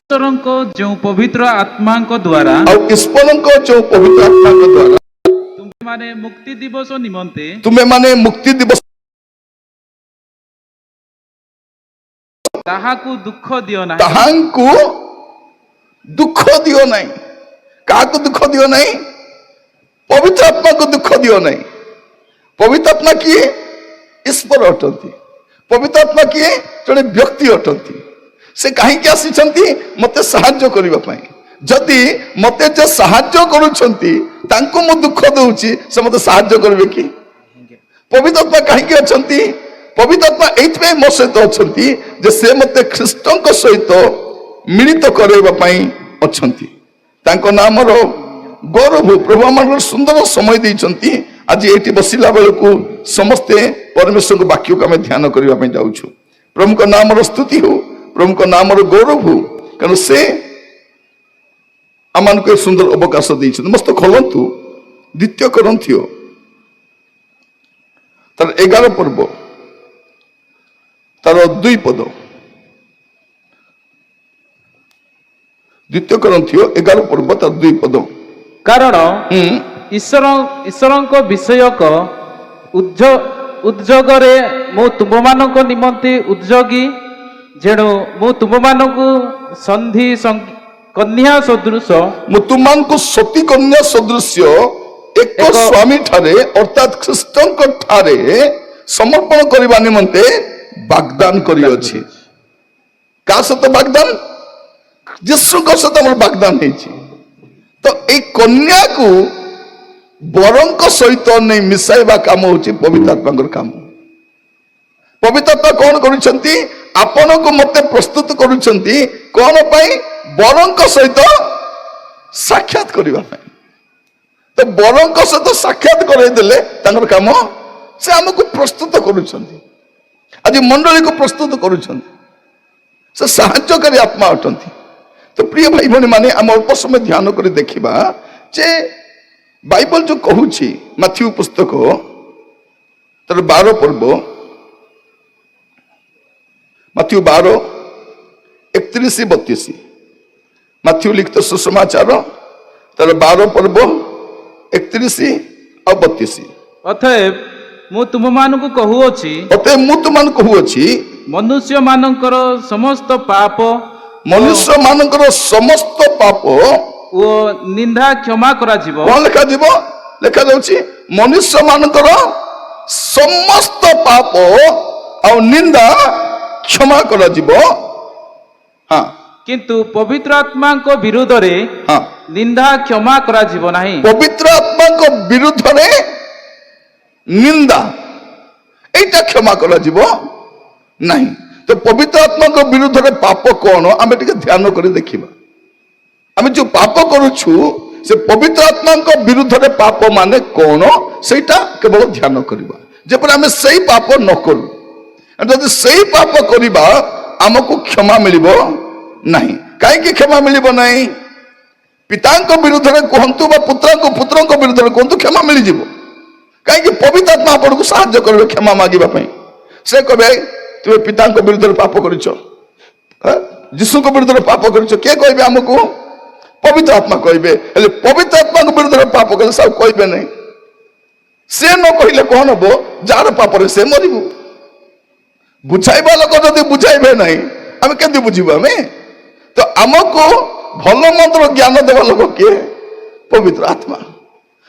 ଈଶ୍ୱରଙ୍କ ଯେଉଁ ପବିତ୍ର ଆତ୍ମାଙ୍କ ଦ୍ୱାରା ଆଉ ଈଶ୍ୱରଙ୍କ ଯେଉଁ ପବିତ୍ର ଆତ୍ମାଙ୍କ ଦ୍ୱାରା ତୁମେମାନେ ମୁକ୍ତି ଦିବସ ନିମନ୍ତେ ତୁମେମାନେ ମୁକ୍ତି ଦିବସ ତାହାକୁ ଦୁଃଖ ଦିଅ ନାହିଁ। ତାହାଙ୍କୁ ଦୁଃଖ ଦିଅ ନାହିଁ। କାହାକୁ ଦୁଃଖ ଦିଅ ନାହିଁ? ପବିତ୍ର ଆତ୍ମାକୁ ଦୁଃଖ ଦିଅ ନାହିଁ। ପବିତ୍ର ଆତ୍ମା କିଏ? ଈଶ୍ୱର ଅଟନ୍ତି। ପବିତ୍ର ଆତ୍ମା କିଏ? ଜଣେ ବ୍ୟକ୍ତି ଅଟନ୍ତି। ସେ କାହିଁକି ଆସିଛନ୍ତି? ମତେ ସାହାଯ୍ୟ କରିବା ପାଇଁ। ଯଦି ମତେ ଯେ ସାହାଯ୍ୟ କରୁଛନ୍ତି ତାଙ୍କୁ ମୁଁ ଦୁଃଖ ଦଉଛି, ସେ ମତେ ସାହାଯ୍ୟ କରିବେ କି? ପବିତ୍ର ଆତ୍ମା କାହିଁକି ଅଛନ୍ତି? ପବିତ୍ର ଆତ୍ମା ଏଇଥିପାଇଁ ମୋ ସହିତ ଅଛନ୍ତି ଯେ ସେ ମତେ ଖ୍ରୀଷ୍ଟଙ୍କ ସହିତ ମିଳିତ କରାଇବା ପାଇଁ ଅଛନ୍ତି। ତାଙ୍କ ନାମର ଗୌରବ। ପ୍ରଭୁ ଆମର ସୁନ୍ଦର ସମୟ ଦେଇଛନ୍ତି। ଆଜି ଏଇଠି ବସିଲା ବେଳକୁ ସମସ୍ତେ ପରମେଶ୍ୱରଙ୍କ ବାକ୍ୟକୁ ଆମେ ଧ୍ୟାନ କରିବା ପାଇଁ ଯାଉଛୁ। ପ୍ରଭୁଙ୍କ ନାମର ସ୍ତୁତି ହଉ, ପ୍ରଭୁଙ୍କ ନାମର ଗୌରବ ହଉ, କାରଣ ସେ ଆମମାନଙ୍କୁ ଏ ସୁନ୍ଦର ଅବକାଶ ଦେଇଛନ୍ତି। ମସ୍ତ ଖୋଲନ୍ତୁ ଦ୍ୱିତୀୟ କରନ୍ଥିୟ ତାର 11 ପର୍ବ ତାର 2 ପଦ। ଦ୍ୱିତୀୟ କରନ୍ଥିୟ 11 ପର୍ବ ତାର 2 ପଦ। କାରଣ ଈଶ୍ୱରଙ୍କ ବିଷୟକ ଉଦ୍ଯୋଗରେ ମୁଁ ତୁମମାନଙ୍କ ନିମନ୍ତେ ଉଦ୍ଯୋଗୀ, ଯେଣୁ ମୁଁ ତୁମମାନଙ୍କୁ କନ୍ୟା ସଦୃଶ ମୁଁ ତୁମମାନଙ୍କୁ ସତୀ କନ୍ୟା ସଦୃଶ୍ୟ ଏକ ସ୍ୱାମୀ ଠାରେ ଅର୍ଥାତ୍ ଖ୍ରୀଷ୍ଟଙ୍କ ଠାରେ ସମର୍ପଣ କରିବା ନିମନ୍ତେ ବାଗଦାନ କରିଅଛି। କାହା ସହିତ ବାଗଦାନ? ଯୀଶୁଙ୍କ ସହିତ ଆମର ବାଗଦାନ ହେଇଛି। ତ ଏଇ କନ୍ୟାକୁ ବରଙ୍କ ସହିତ ନେଇ ମିଶାଇବା କାମ ହଉଛି ପବିତ୍ର ଆତ୍ମାଙ୍କର କାମ। ପବିତ୍ର ଆତ୍ମା କଣ କରୁଛନ୍ତି? ଆପଣଙ୍କୁ ମତେ ପ୍ରସ୍ତୁତ କରୁଛନ୍ତି କଣ ପାଇଁ? ବରଙ୍କ ସହିତ ସାକ୍ଷାତ କରିବା ପାଇଁ। ତ ବରଙ୍କ ସହିତ ସାକ୍ଷାତ କରାଇଦେଲେ ତାଙ୍କର କାମ, ସେ ଆମକୁ ପ୍ରସ୍ତୁତ କରୁଛନ୍ତି। ଆଜି ମଣ୍ଡଳୀକୁ ପ୍ରସ୍ତୁତ କରୁଛନ୍ତି। ସେ ସାହାଯ୍ୟକାରୀ ଆତ୍ମା ଅଟନ୍ତି। ତ ପ୍ରିୟ ଭାଇ ଭଉଣୀ ମାନେ, ଆମେ ଅଳ୍ପ ସମୟ ଧ୍ୟାନ କରି ଦେଖିବା ଯେ ବାଇବଲ ଯୋଉ କହୁଛି ମାଥ୍ୟୁ ପୁସ୍ତକ ତାର 12 ପର୍ବ, ମାଥ୍ୟୁ 12 31-32। ମାଥ୍ୟୁ ଲିଖିତ ସୁସମାଚାର ତାର 12 ପର୍ବ 31 ଆଉ 32। ଅତଏବ ମୁଁ ତୁମମାନଙ୍କୁ କହୁଅଛି, ମନୁଷ୍ୟ ମାନଙ୍କର ସମସ୍ତ ପାପ ଓ ନିନ୍ଦା କ୍ଷମା କରାଯିବ। କଣ ଲେଖାଯିବ? ଲେଖାଯାଉଛି ମନୁଷ୍ୟ ମାନଙ୍କର ସମସ୍ତ ପାପ ଆଉ ନିନ୍ଦା କ୍ଷମା କରାଯିବ। ହଁ, କିନ୍ତୁ ପବିତ୍ର ଆତ୍ମାଙ୍କ ବିରୁଦ୍ଧରେ ହଁ, ନିନ୍ଦା କ୍ଷମା କରାଯିବ ନାହିଁ। ପବିତ୍ର ଆତ୍ମାଙ୍କ ବିରୁଦ୍ଧରେ ନିନ୍ଦା ଏଇଟା କ୍ଷମା କରାଯିବ ନାହିଁ। ତ ପବିତ୍ର ଆତ୍ମାଙ୍କ ବିରୁଦ୍ଧରେ ପାପ କଣ ଆମେ ଟିକେ ଧ୍ୟାନ କରି ଦେଖିବା। ଆମେ ଯୋଉ ପାପ କରୁଛୁ ସେ ପବିତ୍ର ଆତ୍ମାଙ୍କ ବିରୁଦ୍ଧରେ ପାପ ମାନେ କଣ ସେଇଟା କେବଳ ଧ୍ୟାନ କରିବା, ଯେପରି ଆମେ ସେଇ ପାପ ନ କରୁ। ଯଦି ସେଇ ପାପ କରିବା ଆମକୁ କ୍ଷମା ମିଳିବ ନାହିଁ। କାହିଁକି କ୍ଷମା ମିଳିବ ନାହିଁ? ପିତାଙ୍କ ବିରୁଦ୍ଧରେ କୁହନ୍ତୁ ବା ପୁତ୍ରଙ୍କ ବିରୁଦ୍ଧରେ କୁହନ୍ତୁ, କ୍ଷମା ମିଳିଯିବ। କାହିଁକି? ପବିତ୍ର ଆତ୍ମା ଆପଣଙ୍କୁ ସାହାଯ୍ୟ କରିବେ କ୍ଷମା ମାଗିବା ପାଇଁ। ସେ କହିବେ ତୁମେ ପିତାଙ୍କ ବିରୁଦ୍ଧରେ ପାପ କରିଛ, ଯୀଶୁଙ୍କ ବିରୁଦ୍ଧରେ ପାପ କରିଛ। କିଏ କହିବେ ଆମକୁ? ପବିତ୍ର ଆତ୍ମା କହିବେ। ହେଲେ ପବିତ୍ର ଆତ୍ମାଙ୍କ ବିରୁଦ୍ଧରେ ପାପ କଲେ ସେ ଆଉ କହିବେ ନାହିଁ। ସେ ନ କହିଲେ କଣ ହବ? ଯାହାର ପାପରେ ସେ ମରିବୁ। ବୁଝାଇବା ଲୋକ ଯଦି ବୁଝାଇବେ ନାହିଁ ଆମେ କେମିତି ବୁଝିବୁ? ଆମେ ତ ଆମକୁ ଭଲ ମନ୍ଦର ଜ୍ଞାନ ଦେବା ଲୋକ କିଏ? ପବିତ୍ର ଆତ୍ମା।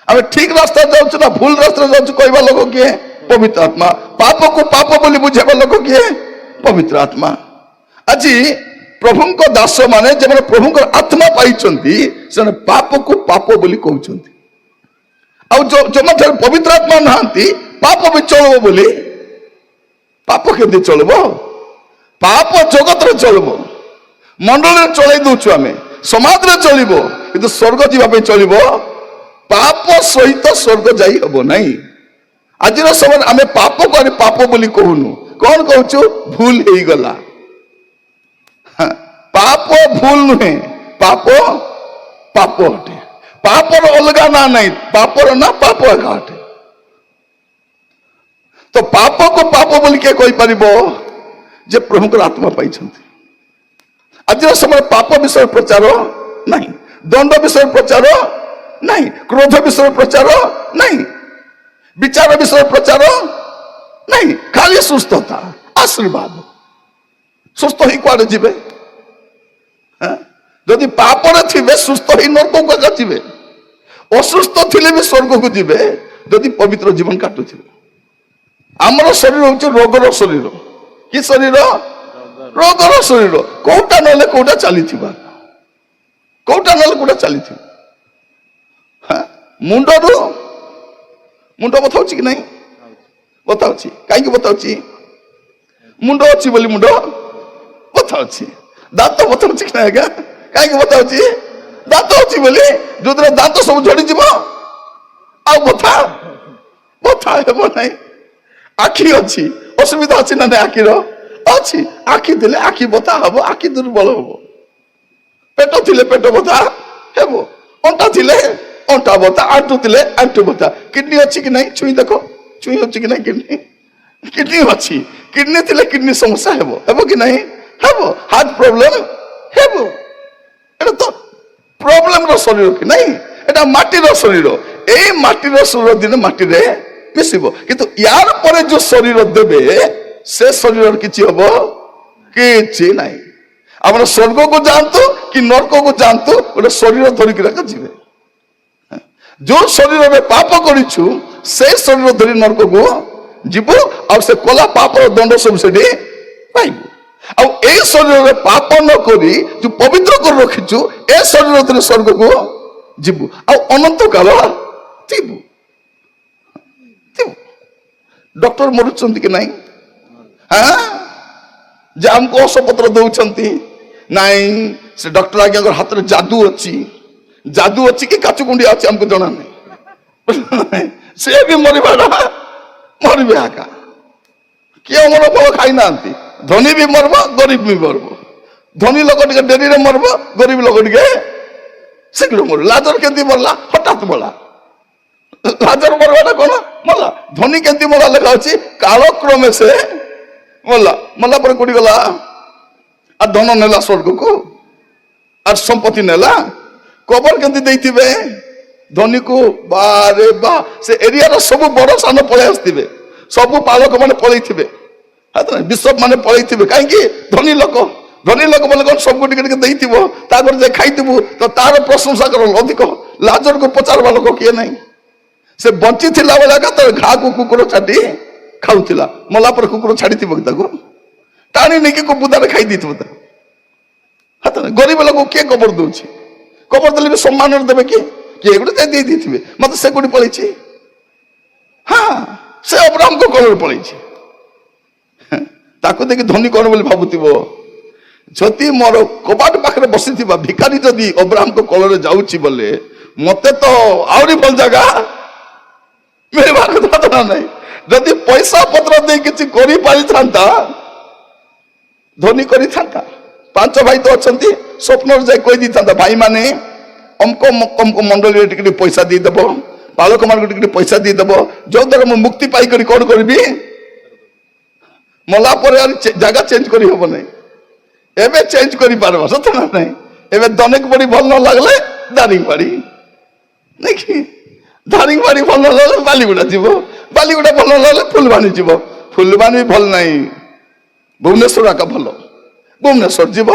ଆମେ ଠିକ ରାସ୍ତାରେ ଯାଉଛୁ ନା ଭୁଲ ରାସ୍ତାରେ ଯାଉଛୁ କହିବା ଲୋକ କିଏ? ପବିତ୍ର ଆତ୍ମା। ପାପକୁ ପାପ ବୋଲି ବୁଝାଇବା ଲୋକ କିଏ? ପବିତ୍ର ଆତ୍ମା। ଆଜି ପ୍ରଭୁଙ୍କ ଦାସ ମାନେ ଯେମାନେ ପ୍ରଭୁଙ୍କର ଆତ୍ମା ପାଇଛନ୍ତି ସେମାନେ ପାପକୁ ପାପ ବୋଲି କହୁଛନ୍ତି। ଆଉ ଯୋଉମାନେ ପବିତ୍ର ଆତ୍ମା ନାହାନ୍ତି ପାପ ବି ଚଳିବ ବୋଲି। ପାପ କେମିତି ଚଳିବ? ପାପ ଜଗତରେ ଚଳିବ, ମଣ୍ଡଳୀରେ ଚଳେଇ ଦଉଛୁ, ଆମେ ସମାଜରେ ଚଳିବ, କିନ୍ତୁ ସ୍ୱର୍ଗ ଯିବା ପାଇଁ ଚଳିବ? ପାପ ସହିତ ସ୍ୱର୍ଗ ଯାଇ ହବ ନାହିଁ। ଆଜିର ସମୟରେ ଆମେ ପାପକୁ ଆମେ ପାପ ବୋଲି କହୁନୁ। କଣ କହୁଛୁ? ଭୁଲ ହେଇଗଲା। ପାପ ଭୁଲ ନୁହେଁ, ପାପ ପାପ ଅଟେ। ପାପର ଅଲଗା ନା ନାହିଁ, ପାପର ନା ପାପ ଏକା ଅଟେ। ତ ପାପକୁ ପାପ ବୋଲି କିଏ କହିପାରିବ? ଯେ ପ୍ରଭୁଙ୍କର ଆତ୍ମା ପାଇଛନ୍ତି। ଆଜିର ସମୟରେ ପାପ ବିଷୟରେ ପ୍ରଚାର ନାହିଁ, ଦଣ୍ଡ ବିଷୟରେ ପ୍ରଚାର ନାହିଁ, କ୍ରୋଧ ବିଷୟରେ ପ୍ରଚାର ନାହିଁ, ବିଚାର ବିଷୟରେ ପ୍ରଚାର ନାହିଁ, ଖାଲି ସୁସ୍ଥତା ଆଶୀର୍ବାଦ। ସୁସ୍ଥ ହେଇ କୁଆଡେ ଯିବେ? ଯଦି ପାପରେ ଥିବେ ସୁସ୍ଥ ହେଇ ନର୍କକୁ ଏକା ଯିବେ, ଅସୁସ୍ଥ ଥିଲେ ବି ସ୍ୱର୍ଗକୁ ଯିବେ ଯଦି ପବିତ୍ର ଜୀବନ କାଟୁଥିବେ। ଆମର ଶରୀର ହଉଛି ରୋଗର ଶରୀର। କି ଶରୀର? ରୋଗର ଶରୀର। କୋଉଟା ନହେଲେ କୋଉଟା ଚାଲିଥିବା, କୋଉଟା ନହେଲେ କୋଉଟା ଚାଲିଥିବ। ମୁଣ୍ଡରୁ ମୁଣ୍ଡ ବଥା ହଉଛି କି ନାହିଁ? ବଥା ହଉଛି। କାହିଁକି ବଥା ହଉଛି? ମୁଣ୍ଡ ଅଛି ବୋଲି ମୁଣ୍ଡ ବଥା ହଉଛି। ଦାନ୍ତ ବଥା ହଉଛି କି ନାହିଁ ଆଜ୍ଞା? କାହିଁକି ବଥା ହଉଛି? ଦାନ୍ତ ଅଛି ବୋଲି। ଯୋଉଦିନ ଦାନ୍ତ ସବୁ ଝଡିଯିବ ଆଉ ବଥା ବଥା ହେବ ନାହିଁ। ଆଖି ଅଛି, ଅସୁବିଧା ଅଛି ନା ନାହିଁ? ଆଖିର ଅଛି। ଆଖି ଥିଲେ ଆଖି ବଥା ହବ, ଆଖି ଦୁର୍ବଳ ହବ। ପେଟ ଥିଲେ ପେଟ ବଥା ହେବ, ଅଣ୍ଟା ଥିଲେ ଅଣ୍ଟା ବଥା, ଆଣ୍ଠୁ ଥିଲେ ଆଣ୍ଠୁ ବଥା। କିଡନୀ ଅଛି କି ନାହିଁ? ଛୁଇଁ ଦେଖ, ଛୁଇଁ ଅଛି କି ନାହିଁ କିଡନୀ? କିଡନୀ ଅଛି। କିଡନୀ ଥିଲେ କିଡନୀ ସମସ୍ୟା ହେବ, ହେବ କି ନାହିଁ? ହେବ। ହାର୍ଟ ପ୍ରୋବ୍ଲେମ ହେବ। এটা তো প্রবলেমর শরীর কি নাই, এটা মাটির শরীর। এই মাটির শরীর দিনে মাটিরে মিশিব, কিন্তু ইয়ার পরে যে শরীর দেবে সে শরীর কিছু হব কিছু নাই। আমরা স্বর্গকু যাআন্তু কি নরককু যাআন্তু ওটা শরীর ধরিকি রাখা যাবে। যে শরীরে পাপ করিছু সেই শরীর ধরি নরককু ଯିବୁ, ଆଉ ସେ କଲା ପାପର ଦଣ୍ଡ ସବୁ ସେଠି ପାଇବୁ। ଆଉ এই ଶରୀରରେ ପାପ ନ କରି ତୁ ପବିତ୍ର କରି ରଖିଛୁ, ଏ ଶରୀର ଧରି ସ୍ୱର୍ଗକୁ ଯିବୁ, ଆଉ ଅନନ୍ତ କାଳ ଥିବୁ। ଡକ୍ଟର ମରୁଛନ୍ତି କି ନାହିଁ? ଯେ ଆମକୁ ଔଷଧପତ୍ର ଦଉଛନ୍ତି, ନାଇଁ ସେ ଡକ୍ଟର ଆଜ୍ଞାଙ୍କର ହାତରେ ଯାଦୁ ଅଛି। ଯାଦୁ ଅଛି କି କାଚୁକୁଣ୍ଡିଆ ଅଛି ଆମକୁ ଜଣା ନାହିଁ। ସେ ବି ମରିବାଟା ମରିବେ ଆକା। କିଏ ଅମର ଫଳ ଖାଇନାହାନ୍ତି। ଧନୀ ବି ମରବ, ଗରିବ ବି ମରବ। ଧନୀ ଲୋକ ଟିକେ ଡେରିରେ ମରବ, ଗରିବ ଲୋକ ଟିକେ ଶୀଘ୍ର ମରିବ। ଲାଜର କେମିତି ମରଲା? ହଠାତ୍ ମଲା। ଲାଜର ମରବାଟା କଣ? ମଲା। ଧନୀ କେମିତି ମଲା ଲେଖା ଅଛି? କାଳକ୍ରମେ ସେ ମଲା। ମଲା ପରେ କୋଉଠି ଗଲା? আর ধন নেলা স্বর্গকু, আর সম্পত্তি নেলা। কবর কেমতি ଦେଇଥିବେ ধনীକୁ? বারে বা সে এরিয়ার সবু বড় সান পলাই আসবে, সবু পালক মানে পলাইଥିବେ, বিশপ মানে পলাইଥିବେ। কাହିଁକି? ধনী লোক। ধনী লোক বলে কোন সবু টিকে টিকে ଦେଇଥିବ, তারপরে যে খাইଥିବୁ তো তার প্রশংসা কর অধিক। লাজরକୁ পচারবা লোক কিଏ নাই। সে বঞ্চি ଥିଲା ବେଳେ একা তার ঘাକୁ কুকুর ছাটি খাଉଥିଲା। মলা ପରେ কুকুর ଛାଡିଥିବ କି ତାକୁ? টাଣି ନେଇକି ବୁଦାରେ ଖାଇ ଦେଇଥିବ ତାକୁ। ଗରିବ ଲୋକ କିଏ କବର ଦଉଛି? କବର ଦେଲେ ବି ସମ୍ମାନରେ ଦେବେ କି? କିଏ ଗୋଟେ ଦେଇ ଦେଇଥିବେ। ମତେ ସେ କୋଉଠି ପଳେଇଛି? ସେ ଅବ୍ରାହ୍ମଙ୍କ କୋଳରେ ପଳେଇଛି। ତାକୁ ଦେଖି ଧନୀ କଣ ବୋଲି ଭାବୁଥିବ? ଯଦି ମୋର କବାଟ ପାଖରେ ବସିଥିବା ଭିକାରୀ ଯଦି ଅବ୍ରାହ୍ମଙ୍କ କୋଳରେ ଯାଉଛି ବୋଲେ ମତେ ତ ଆହୁରି ଭଲ ଜାଗା ମିଳିବା କଥା ନା ନାହିଁ। ଯଦି ପଇସା ପତ୍ର ଦେଇ କିଛି କରିପାରିଥାନ୍ତା, ଧନୀ କରିଥାନ୍ତା। ପାଞ୍ଚ ଭାଇ ତ ଅଛନ୍ତି, ସ୍ୱପ୍ନରେ ଯାଇ କହିଦେଇଥାନ୍ତା, ଭାଇ ମାନେ ଅମକ ଅମକ ମଣ୍ଡଳୀରେ ଟିକେ ପଇସା ଦେଇଦବ, ବାଳକ ମାନଙ୍କୁ ଟିକେ ପଇସା ଦେଇଦବ, ଯୋଉଦ୍ୱାରା ମୁଁ ମୁକ୍ତି ପାଇକରି କଣ କରିବି? ମଲା ପରେ ଜାଗା ଚେଞ୍ଜ କରି ହବ ନାହିଁ। ଏବେ ଚେଞ୍ଜ କରିପାରିବ, ସତ ନା ନାହିଁ? ଏବେ ଦନେକ ବଡି ଭଲ ନ ଲାଗିଲେ ଦାରିଙ୍ଗବାଡି, ନାଇକି? ଦାରିଙ୍ଗବାଡି ଭଲ ନ ଲାଗିଲେ ବାଲିଗୁଡା ଯିବ, ବାଲିଗୁଡା ଭଲ ନ ଲାଗିଲେ ଫୁଲବାଣୀ ଯିବ, ଫୁଲବାଣୀ ଭଲ ନାହିଁ, ଭୁବନେଶ୍ୱର ଆକା ଭଲ। ଭୁବନେଶ୍ୱର ଯିବ,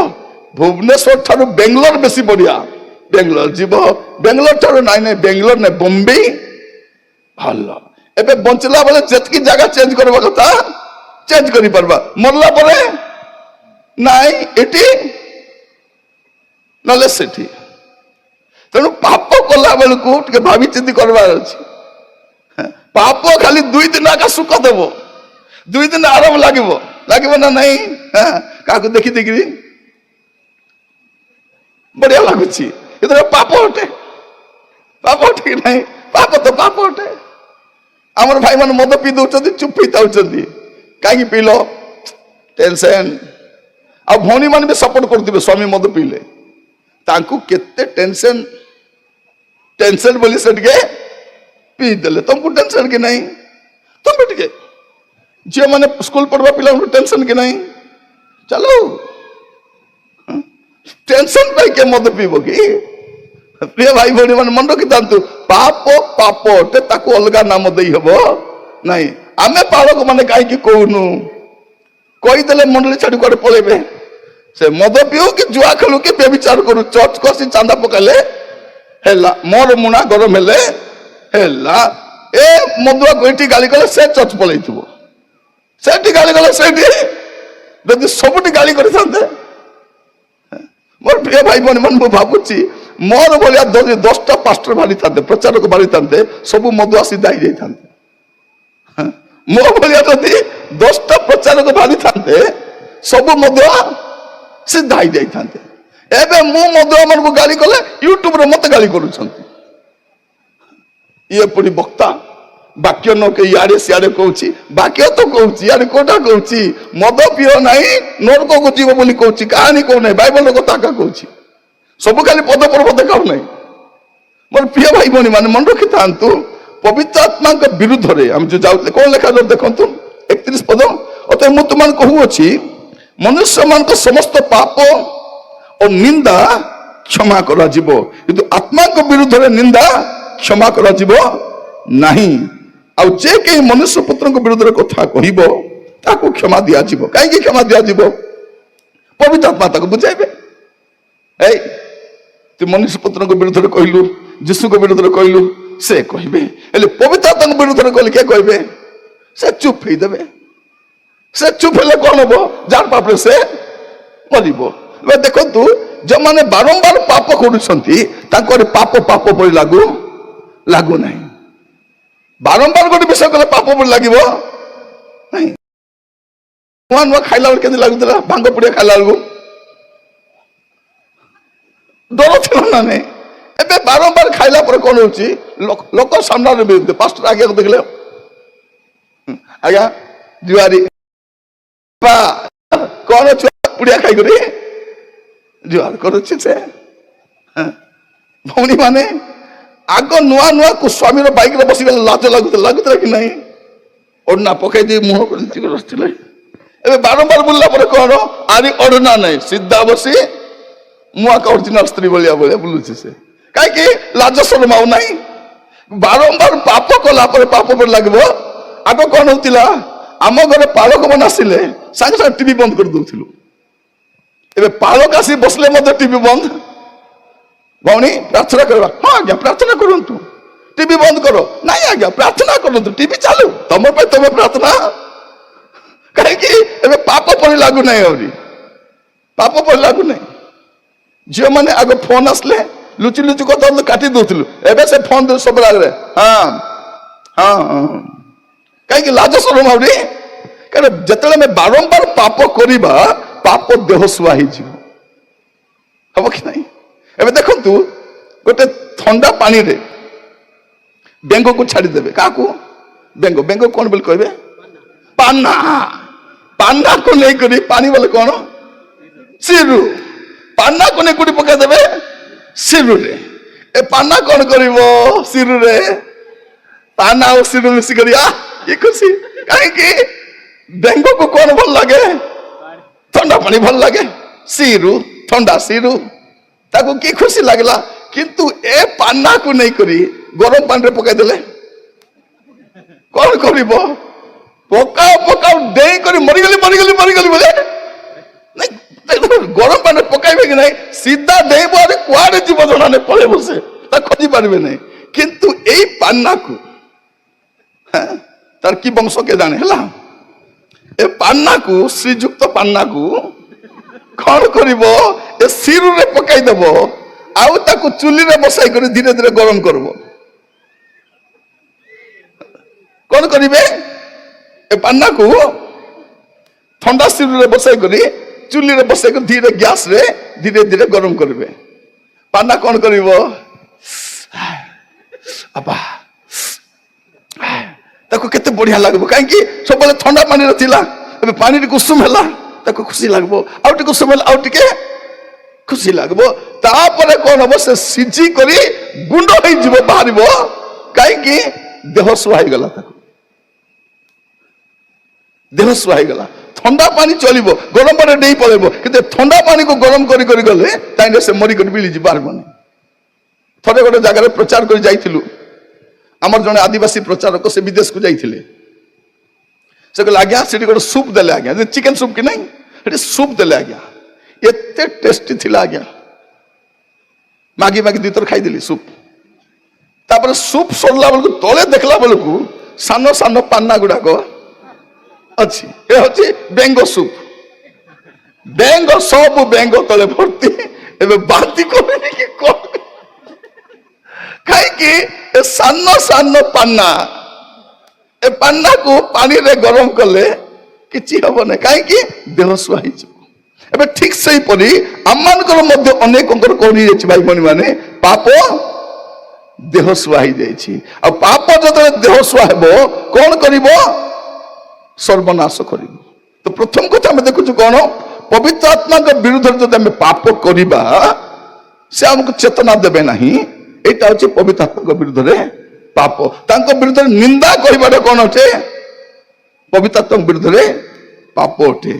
ଭୁବନେଶ୍ୱର ଠାରୁ ବେଙ୍ଗଲୋର ବେଶୀ ବଢିଆ। ବେଙ୍ଗଲୋର ଯିବ, ବେଙ୍ଗଲୋର ଠାରୁ ନାଇଁ ନାଇଁ ବେଙ୍ଗଲୋର ନାଇଁ ବମ୍ବେ ଭଲ। ଏବେ ବଞ୍ଚିଲା ବେଳେ ଯେତିକି ଜାଗା ଚେଞ୍ଜ କରିବା କଥା ଚେଞ୍ଜ କରିପାରିବା, ମରିଲା ପରେ ନାଇଁ ଏଠି ନହେଲେ ସେଠି। ତେଣୁ ପାପ କଲା ବେଳକୁ ଟିକେ ଭାବି ଚିନ୍ତି କରିବାର ଅଛି। ପାପ ଖାଲି 2 ଦିନ ଆକା ସୁଖ ଦେବ, 2 ଦିନ ଆରାମ ଲାଗିବ, ଲାଗିବ ନା ନାଇଁ? କାହାକୁ ଦେଖି ଦେଖିକି ବଢିଆ ଲାଗୁଛି, ଏଥିରେ ପାପ ଅଟେ। ପାପ ଅଟେ କି ନାହିଁ? ପାପ ତ ପାପ ଅଟେ। ଆମର ଭାଇମାନେ ମଦ ପିଇ ଦଉଛନ୍ତି, ଚୁପ ପିଇ ଯାଉଛନ୍ତି। କାହିଁକି ପିଇଲ? ଟେନସନ। ଆଉ ଭଉଣୀ ମାନେ ବି ସପୋର୍ଟ କରୁଥିବେ ସ୍ୱାମୀ ମଦ ପିଇଲେ, ତାଙ୍କୁ କେତେ ଟେନସନ। ଟେନସନ ବୋଲି ସେ ଟିକେ ପିଇଦେଲେ, ତମକୁ ଟେନସନ କି ନାହିଁ? ତମେ ଟିକେ ଝିଅ ମାନେ ସ୍କୁଲ ପଢିବା ପିଲାଙ୍କୁ ଟେନସନ କି ନାହିଁ? ଚାଲୁ टेंशन पाई के मद पीब कि प्रिय भाई भौणी मैंने मन रखी था पाप पाप ताको अलग नाम दे हम नाई आम पालक मैंने कहीं कहूनु कहीदेले मंडली छाड़ी कुआडे पलैबे से मद पीऊ कि जुआ खेलु कि बेविचार करू चर्च को आसी चांदा पकाले हेला मोर मुना गरम हेले हेला ए मदुआ को एठी गाली कले से चर्च पलैथिबो सेठी गाली कले सेठी जदि सबुठी गाली करि थांते मोर प्रिय भाई भौणी मन मु भाबुची मोर भलिया 10टा पास्टर भारी थांते प्रचारक भारी थांते सबु मदुआ सीधा ही जाई थांते मो भलिया जदि 10टा प्रचारक भारी थांते सबु मदुआ सीधा ही जाई थांते एबे मु मदुआ मन को गाली कले यूट्यूब रे मते गाली करूछंती ये पुरी वक्ता बाक्य न के यारे सियारे कहूची बाक्य तो कहूची यारे कोटा कहूची मद पियो नाही नरक को जीव बोली कहूची कहानी कहू नाही बाइबल रो कथा का कहूची सब खाली पद पर्व देखाउ नाही मोर प्रिय भाई भौणी माने मन रखि थांतु पवित्र आत्मा के विरुद्ध रे हम जो जाउ कोन लेखा जो देखंतु 31 पद अते मु तुमन कहू अछि मनुष्य मान को समस्त पाप और निंदा क्षमा करा जीवो किंतु आत्मा के विरुद्ध रे निंदा क्षमा करा जीवो नहीं आ जे के मनुष्य पुत्र को विरुद्ध रे कथा कहिबो ताको क्षमा दिया जीवो काहे की क्षमा दिया जीवो पवित्र आत्मा ताको बुझाइबे ए तू मनुष्य पुत्र को विरुद्ध रे कहलु यीशु को विरुद्ध रे कहलु से कहबे एले पवित्र आत्मा को विरुद्ध रे कहले के कहबे से चुप हे देबे से चुप हेले कोन हो जार पाप रे से मरिबो बे देखो तू जो माने बारंबार पाप करूछंती ताकर पाप पाप परि लागू नहीं बारंबार गोटे विषय कले पाप परि लागिबो नहीं नुआ नुआ खाइला बेले केदि लागुतला भांग पुड़िया खाइला बेलू डर थिला ना नहीं एबे बारंबार खाइला पर कोन होची लोक सामना रे पास्टर आगे को देखले आज्ञा जुआरी पा कोन पुड़िया खाई करी जुआर करुछि से भौणी माने आग नुआ नुआ को स्वामी रो बाइक रे बसी बेले लाज लागुतला कि नहीं ओडना पकई दे मुह कर रस्तिले एबे बारंबार बुल्ला पर कोन आरी ओडना नहीं सीधा बसी मुआ का ओरिजिनल स्त्री बोलिया बुलुछि से काहे कि लाज शरम आउ नहीं बारंबार पाप कला पर पाप पर लागबो आगो कोन होतिला आम घरे पालक मन आसिले संग संग टीवी बंद कर दउथिलु एबे पालक आसी बसले मते टीवी बंद भौणी प्रार्थना करबा हां आज्ञा प्रार्थना करंतु टीवी बंद करो नहीं आज्ञा प्रार्थना करंतु टीवी चालू तम पे तमे प्रार्थना काहे कि एबे पाप पर लागू नहीं होरी पाप पर लागू नहीं जे माने आगो फोन आसले लुचि लुचि कथा काटी दउथिलु एबे से फोन दे सब लाग रे हां हां काहे कि लाज शरम होरी कारण जतले में बारंबार पाप करिबा पाप देह सुआ ही जीव हम कि नहीं एबे देखंतु गोटे ठंडा पानी रे बेंगो को छाड़ी देबे काकू बेंगो बेंगो कोन बोल कहबे पाना पाना को नहीं करी पानी वाले कौन सिरु पाना को नहीं कुटी पका देबे सिरु रे ए पाना कौन करिवो सिरु रे पाना और सिरु मिसी करिया ये खुशी काहे कि बेंगो को कौन भल लागे ठंडा पानी भल लागे सिरु ठंडा सिरु ताको की खुशी लागला किंतु ए पाना को नहीं करी गरम पानी रे पकाई देले कौन करिवो पकाओ पकाओ डेई करी मरी गली बोले नहीं गरम पानी पकाइबे कि नहीं सीधा डेइबो अरे कुआडे जीव जणा ने पळे बसे ता खोजी पारबे नहीं किंतु एई पाना को तार की वंश के जाने हला ए पाना को श्रीयुक्त पाना को कौन करिवो ए सिरु रे पकाई देबो आउ ताको चुली रे बसाई करी धीरे धीरे गरम करबो कौन करिवे ए पाना को ठंडा सिरु रे बसाई करी चुली रे बसाई करी धीरे गैस रे धीरे धीरे गरम करबे पाना कौन करिवो अपा ताको केते बढ़िया लागबो काहे कि सब ठंडा पानी रे थिला एबे पानी रे कुसुम हला ताको खुशी लागबो आउटी कुसुम हला आउटी के खुशी लागबो तापरे कोन हबो से सिजी करी गुंड होई जीवो बाहरिबो काहे कि देह सुहाई गला ताको देह सुहाई गला ଥଣ୍ଡା ପାଣି ଚଳିବ, ଗରମ ପାଣି ଡେଇ ପଳେଇବ, କିନ୍ତୁ ଥଣ୍ଡା ପାଣିକୁ ଗରମ କରି କରି ଗଲେ ତାଇଲେ ସେ ମରିକରି ମିଳିଯିବ ପାରବନି। ଥରେ ଗୋଟେ ଜାଗାରେ ପ୍ରଚାର କରି ଯାଇଥିଲୁ, ଆମର ଜଣେ ଆଦିବାସୀ ପ୍ରଚାରକ ସେ ବିଦେଶକୁ ଯାଇଥିଲେ। ସେ କହିଲେ ଆଜ୍ଞା ସେଠି ଗୋଟେ ସୁପ୍ ଦେଲେ ଆଜ୍ଞା, ଚିକେନ ସୁପ୍ କି ନାହିଁ, ସେଠି ସୁପ୍ ଦେଲେ ଆଜ୍ଞା, ଏତେ ଟେଷ୍ଟି ଥିଲା ଆଜ୍ଞା, ମାଗି ମାଗି ଦୁଇଥର ଖାଇଦେଲି ସୁପ୍। ତାପରେ ସୁପ୍ ସରିଲା ବେଳକୁ ତଳେ ଦେଖିଲା ବେଳକୁ ସାନ ସାନ ପାନା ଗୁଡାକ ଅଛି, ଏ ହଉଛି ବେଙ୍ଗ ସୁପ୍। ବେଙ୍ଗ ସବୁ ବେଙ୍ଗ ତଳେ ଭର୍ତ୍ତି, ଏବେ ବାନ୍ତି କରେନି କି କଣ, କାହିଁକି ଏ ସାନ ସାନ ପାନା, ଏ ପାନାକୁ ପାଣିରେ ଗରମ କଲେ କିଛି ହବ ନାହିଁ, କାହିଁକି ଦେହ ସୁହା ହେଇଯିବ। ଏବେ ଠିକ ସେହିପରି ଆମମାନଙ୍କର ମଧ୍ୟ ଅନେକଙ୍କର କଣ ହେଇଯାଇଛି ଭାଇ ଭଉଣୀ ମାନେ, ପାପ ଦେହ ସୁହା ହେଇଯାଇଛି। ଆଉ ପାପ ଯେତେବେଳେ ଦେହ ସୁହା ହେବ କଣ କରିବ, ସର୍ବନାଶ କରିବ। ତ ପ୍ରଥମ କଥା ଆମେ ଦେଖୁଛୁ କଣ, ପବିତ୍ର ଆତ୍ମାଙ୍କ ବିରୁଦ୍ଧରେ ଯଦି ଆମେ ପାପ କରିବା ସେ ଆମକୁ ଚେତନା ଦେବେ ନାହିଁ, ଏଇଟା ହଉଛି ପବିତ୍ର ଆତ୍ମାଙ୍କ ବିରୁଦ୍ଧରେ ପାପ। ତାଙ୍କ ବିରୁଦ୍ଧରେ ନିନ୍ଦା କହିବାଟା କଣ ଅଟେ, ପବିତ୍ର ଆତ୍ମାଙ୍କ ବିରୁଦ୍ଧରେ ପାପ ଅଟେ।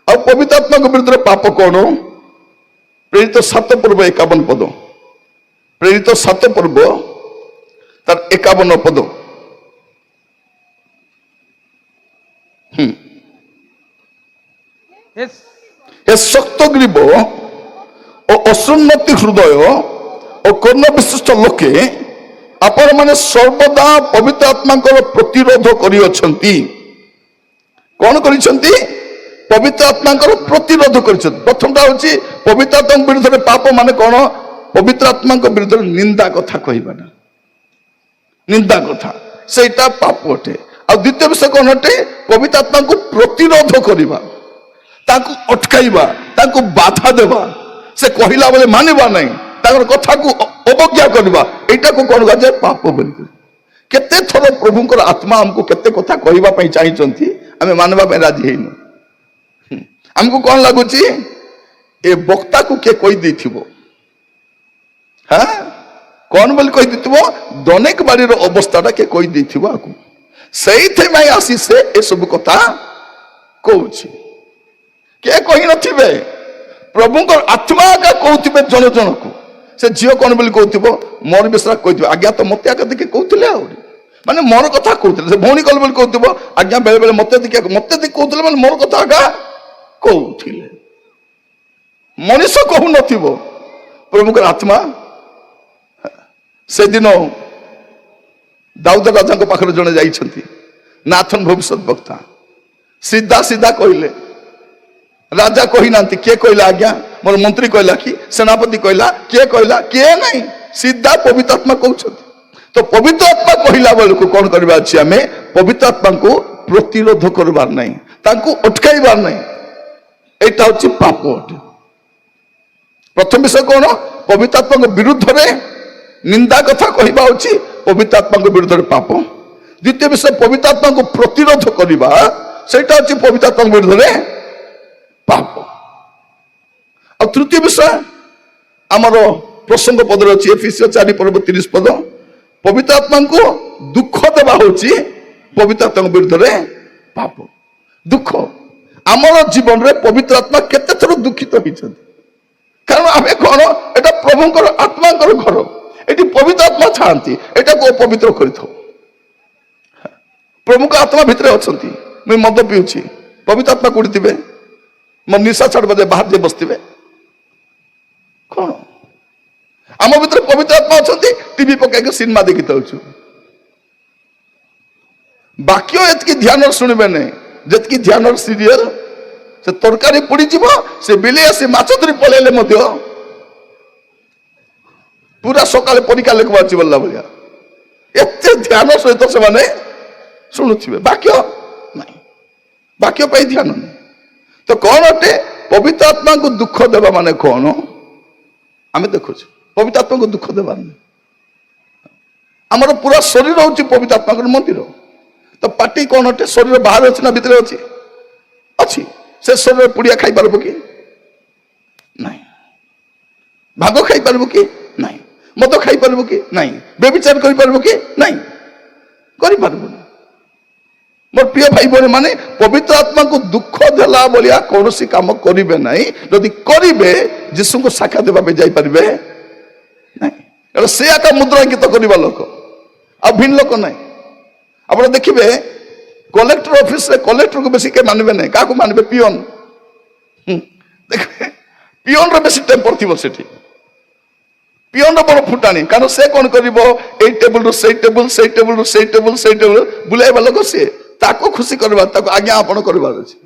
ଆଉ ପବିତ୍ର ଆତ୍ମାଙ୍କ ବିରୁଦ୍ଧରେ ପାପ କଣ, ପ୍ରେରିତ 7 ପର୍ବ 51 ପଦ, ପ୍ରେରିତ 7 ପର୍ବ ତାର 51 ପଦ। ଏ ଶକ୍ତ ଗ୍ରୀବ ଓ ଅସୁନ୍ନତି ହୃଦୟ ଓ କର୍ଣ୍ଣ ବିଶିଷ୍ଟ ଲୋକେ ଆପଣ ମାନେ ସର୍ବଦା ପବିତ୍ର ଆତ୍ମାଙ୍କର ପ୍ରତିରୋଧ କରିଅଛନ୍ତି। କଣ କରିଛନ୍ତି, ପବିତ୍ର ଆତ୍ମାଙ୍କର ପ୍ରତିରୋଧ କରିଛନ୍ତି। ପ୍ରଥମଟା ହଉଛି ପବିତ୍ର ଆତ୍ମାଙ୍କ ବିରୁଦ୍ଧରେ ପାପ ମାନେ କଣ, ପବିତ୍ର ଆତ୍ମାଙ୍କ ବିରୁଦ୍ଧରେ ନିନ୍ଦା କଥା କହିବାଟା, ନିନ୍ଦା କଥା ସେଇଟା ପାପ ଅଟେ। ଆଉ ଦ୍ୱିତୀୟ ବିଷୟ କଣ ଅଟେ, ପବିତ୍ର ଆତ୍ମାଙ୍କୁ ପ୍ରତିରୋଧ କରିବା, ତାଙ୍କୁ ଅଟକାଇବା, ତାଙ୍କୁ ବାଧା ଦେବା, ସେ କହିଲା ବେଳେ ମାନିବା ନାହିଁ, ତାଙ୍କର କଥାକୁ ଅବଜ୍ଞା କରିବା, ଏଇଟାକୁ କଣ କୁହାଯାଏ, ପାପ ବୋଲି। କେତେ ଥର ପ୍ରଭୁଙ୍କର ଆତ୍ମା ଆମକୁ କେତେ କଥା କହିବା ପାଇଁ ଚାହିଁଛନ୍ତି, ଆମେ ମାନିବା ପାଇଁ ରାଜି ହେଇନୁ। ଆମକୁ କଣ ଲାଗୁଛି, ଏ ବକ୍ତାକୁ କିଏ କହିଦେଇଥିବ, କଣ ବୋଲି କହିଦେଇଥିବ, ଦନେକ ବାଡିର ଅବସ୍ଥାଟା କିଏ କହିଦେଇଥିବ ଆକୁ, ସେଇଥିପାଇଁ ଆସି ସେ ଏସବୁ କଥା କହୁଛି। କିଏ କହିନଥିବେ, ପ୍ରଭୁଙ୍କର ଆତ୍ମା ଆକା କହୁଥିବେ ଜଣ ଜଣକୁ। ସେ ଝିଅ କଣ ବୋଲି କହୁଥିବ, ମୋର ବିଷୟରେ କହିଥିବ, ଆଜ୍ଞା ତ ମତେ ଆକା ଦେଖି କହୁଥିଲେ, ଆହୁରି ମାନେ ମୋର କଥା କହୁଥିଲେ। ସେ ଭଉଣୀ କଣ ବୋଲି କହୁଥିବ, ଆଜ୍ଞା ବେଳେ ବେଳେ ମତେ ଦେଖି କହୁଥିଲେ, ମାନେ ମୋର କଥା ଆକା କହୁଥିଲେ। ମଣିଷ କହୁନଥିବ, ପ୍ରଭୁଙ୍କର ଆତ୍ମା। ସେଦିନ ଦାଉଦ ରାଜାଙ୍କ ପାଖରେ ଜଣେ ଯାଇଛନ୍ତି, ନାଥନ ଭବିଷ୍ୟତ ବକ୍ତା, ସିଧା ସିଧା କହିଲେ, ରାଜା କହିନାହାନ୍ତି, କିଏ କହିଲା ଆଜ୍ଞା, ମୋର ମନ୍ତ୍ରୀ କହିଲା କି ସେନାପତି କହିଲା, କିଏ କହିଲା, କିଏ ନାହିଁ, ସିଧା ପବିତ୍ର ଆତ୍ମା କହୁଛନ୍ତି। ତ ପବିତ୍ର ଆତ୍ମା କହିଲା ବେଳକୁ କଣ କରିବା ଅଛି, ଆମେ ପବିତ୍ର ଆତ୍ମାଙ୍କୁ ପ୍ରତିରୋଧ କରିବାର ନାହିଁ, ତାଙ୍କୁ ଅଟକାଇବାର ନାହିଁ, ଏଇଟା ହଉଛି ପାପ ଅଟେ। ପ୍ରଥମ ବିଷୟ କଣ, ପବିତ୍ର ଆତ୍ମାଙ୍କ ବିରୁଦ୍ଧରେ ନିନ୍ଦା କଥା କହିବା ହଉଛି ପବିତ୍ର ଆତ୍ମାଙ୍କ ବିରୁଦ୍ଧରେ ପାପ। ଦ୍ୱିତୀୟ ବିଷୟ, ପବିତ୍ର ଆତ୍ମାଙ୍କୁ ପ୍ରତିରୋଧ କରିବା, ସେଇଟା ହଉଛି ପବିତ୍ର ଆତ୍ମାଙ୍କ ବିରୁଦ୍ଧରେ ପାପ। ଆଉ ତୃତୀୟ ବିଷୟ ଆମର ପ୍ରସଙ୍ଗ ପଦରେ ଅଛି, ଏଫେସୀୟ 4 ପର୍ବ 30 ପଦ, ପବିତ୍ର ଆତ୍ମାଙ୍କୁ ଦୁଃଖ ଦେବା ହଉଛି ପବିତ୍ର ଆତ୍ମାଙ୍କ ବିରୁଦ୍ଧରେ ପାପ। ଦୁଃଖ, ଆମର ଜୀବନରେ ପବିତ୍ର ଆତ୍ମା କେତେ ଥର ଦୁଃଖିତ ହେଇଛନ୍ତି, କାରଣ ଆମେ କଣ, ଏଟା ପ୍ରଭୁଙ୍କର ଆତ୍ମାଙ୍କର ଘର, ଏଠି ପବିତ୍ର ଆତ୍ମା ଥାଆନ୍ତି, ଏଟାକୁ ଅପବିତ୍ର କରିଥାଉ। ପ୍ରଭୁଙ୍କ ଆତ୍ମା ଭିତରେ ଅଛନ୍ତି, ମୁଁ ମଦ ପିଉଛି, ପବିତ୍ର ଆତ୍ମା କୋଉଠି ଥିବେ, ମୋ ନିଶା ଛାଡିବା ଯେ ବାହାର ଯେ ବସିଥିବେ କଣ, ଆମ ଭିତରେ ପବିତ୍ର ଆତ୍ମା ଅଛନ୍ତି, ଟିଭି ପକାଇକି ସିନେମା ଦେଖି ଥାଉଛୁ, ବାକ୍ୟ ଏତିକି ଧ୍ୟାନରେ ଶୁଣିବେ ନାହିଁ, ଯେତିକି ଧ୍ୟାନର ସିରିଏଲ, ସେ ତରକାରୀ ପୋଡିଯିବ, ସେ ବିଲେଇ ଆସି ମାଛ ଧରି ପଳେଇଲେ ମଧ୍ୟ ପୁରା ସକାଳେ ପରୀକ୍ଷା ଲେଖବା ଅଛି ବୋଲିଲା ଭଳିଆ, ଏତେ ଧ୍ୟାନ ସହିତ ସେମାନେ ଶୁଣୁଥିବେ, ବାକ୍ୟ ନାହିଁ, ବାକ୍ୟ ପାଇଁ ଧ୍ୟାନ ନାହିଁ। ତ କଣ ଅଟେ, ପବିତ୍ର ଆତ୍ମାଙ୍କୁ ଦୁଃଖ ଦେବା ମାନେ କଣ, ଆମେ ଦେଖୁଛୁ ପବିତ୍ର ଆତ୍ମାଙ୍କୁ ଦୁଃଖ ଦେବାର ନାହିଁ। ଆମର ପୁରା ଶରୀର ହଉଛି ପବିତ୍ର ଆତ୍ମାଙ୍କର ମନ୍ଦିର। ତ ପାଟି କଣ ଅଟେ, ଶରୀର ବାହାରେ ଅଛି ନା ଭିତରେ ଅଛି, ଅଛି। ସେ ଶରୀର ପୁଡ଼ିଆ ଖାଇପାରିବ କି ନାହିଁ, ଭାଗ ଖାଇପାରିବ କି ନାହିଁ, ମଦ ଖାଇପାରିବ କି ନାହିଁ, ବ୍ୟଭିଚାର କରିପାରିବ କି ନାହିଁ, କରିପାରିବନି। मोर प्रिय भाई भौणी माने पवित्र आत्मा को दुख देला बोलिया कौन सी काम करिवे नहीं यदि करिवे यीशु को साक्षात देबा जाई परिबे नहीं एटा से आका मुद्रांकित करबा लोक आ भिन्न लोक नहीं आप देखिए कलेक्टर ऑफिस रे कलेक्टर को बेसी के मानबे नहीं का मानबे पियोन देखिए पियोन रे बेसी टेम्पर थिबो सेठी पियोन बड़ फुटाणी कारण से कौन कर टेबुल रु से टेबुल से टेबुल रु से टेबुल से टेबुल बुलाइबा लोक सी ताको खुशी करबा ताको आज्ञा आपण करबार अछि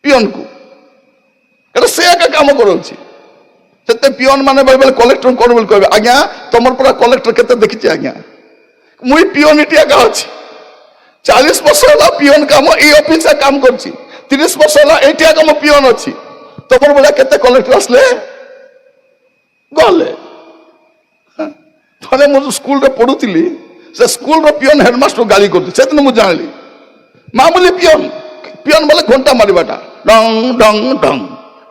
पियोन को कारण से एका काम करोछि सेते पियोन माने बेले कलेक्टर कोन बोल कहबे आज्ञा तमर पूरा कलेक्टर केते देखिछि आज्ञा मुई पियोन इटिया का अछि 40 वर्ष होला पियोन काम ए ऑफिस से काम करछि 30 वर्ष होला एटिया काम पियोन अछि तमर बोला केते कलेक्टर असले गले थले मु स्कूल रे पढुतिली से स्कूल रो पियोन हेडमास्टर गाली करथि सेतन मु जानली मामूली पियोन पियोन बोले घंटा मारिबाटा डंग डंग डंग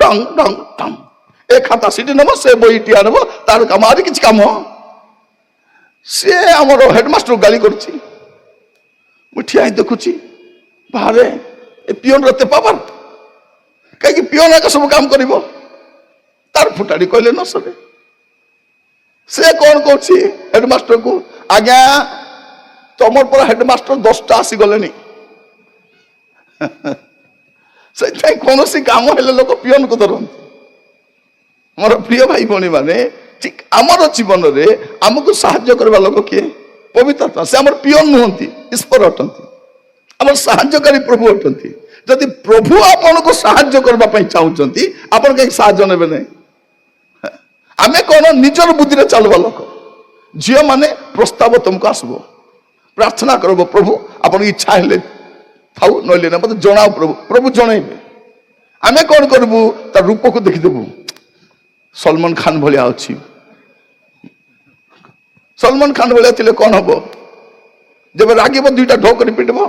डंग डंग डंग ए खाता सिटी नबो से बोइटिया नबो तार काम आरि किछ काम से हमर हेडमास्टर गाली करछि मु ठिया देखुछि बाहरे ए पियोन रते पावर काहे कि पियोन का सब काम करिवो तार फुटाड़ी कहले न सरे से कौन कहछि हेडमास्टर को आज्ञा तमर पर हेडमास्टर 10टा आसी गलेनी से कौन सी काम हेले लोक पियोन को धरନ୍ତି मोर प्रिय भाई भौणी माने ठीक आमर जीवन रे हमको साहाय्य करबा लोक किए पवित्र आत्मा से हमर पियोन नहंती ईश्वर अटंती हमर साहाय्यकारी प्रभु अटंती जदि प्रभु आपन को साहाय्य करबा पई चाहुचंती आपन के साहाय्य नेबे नै आमे कौन निजर बुद्धि रे चलबा लोक झियो माने प्रस्ताव तुमको आसबो प्रार्थना करबो प्रभु आपन इच्छा हेले थाउ नले ना मते जणाओ प्रभु प्रभु जणाइबे आमे कौन करबू तार रूप को देखि देबू सलमान खान भलिया अछि सलमान खान भलिया थिले कौन हबो जब रागीबो दुईटा ढोक रे पिटबो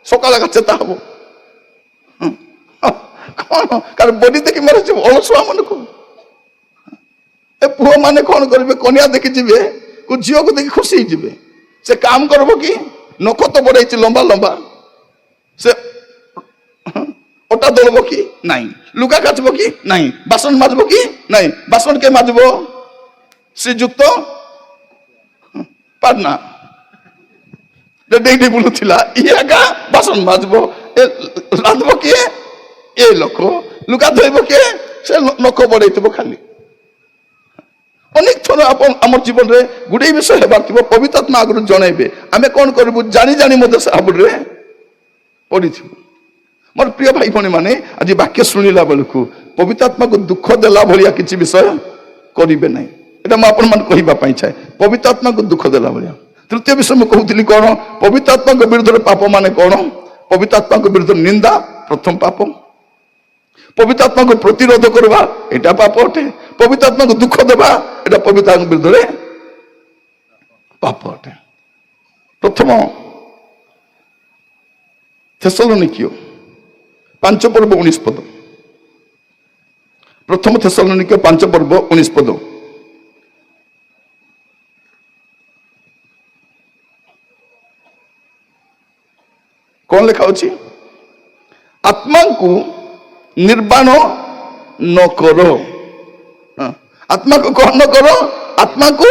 सकाळ का चेता हबो कौन कार बॉडी देखि मारे छ अलसुआ मन को ए पुओ माने कौन करबे कन्या देखि जिबे को झियो को देखि खुशी जिबे से काम करबो कि नख तो बड़ाई लंबा लंबा से ओटा दलबो कि नहीं लुगा काचबो कि नहीं बासन माजबो कि नहीं बासन के माजबो श्रीजुक्त पाटना डेडी बुलुथिला इया का बासन माजबो ए रांधबो कि ए लोक लुगा धोइबो कि से नख बड़ाइतबो खाली अनेक थर आम जीवन में गुड़े विषय हेबार थी पवित्र आत्मा आगु जनइबे आमे कौन करूँ जानी जानी मत हाबुड़े पड़ी मोर प्रिय भाई भौणी माने आज वाक्य शुणिला बेलू पवित्र आत्मा को दुख देला भलिया किसी विषय करेंगे ना এটা ମୁଁ ଆପଣମାନଙ୍କୁ କହିବା ପାଇଁ ଚାहे पवित्र आत्मा को दुख देला भलिया तृतीय विषय ମୁଁ कहूଥିଲି कौन पवित्र आत्मा को विरुद्ध पाप माने कौन पवित्र आत्मा को विरुद्ध निंदा प्रथम पाप पवित्र आत्मा को प्रतिरोध करवा एटा पाप अटे पवित्र आत्मा को दुख देवा एटा पवित्र आत्मा विरुद्ध पाप अटे प्रथम थेसलोनिकियो 5 पर्व 19 पद प्रथम थेसलोनिकियो 5 पर्व 19 पद कौन लिखा होची आत्मा को निर्वाण न करो आत्मा को कौन न करो आत्मा को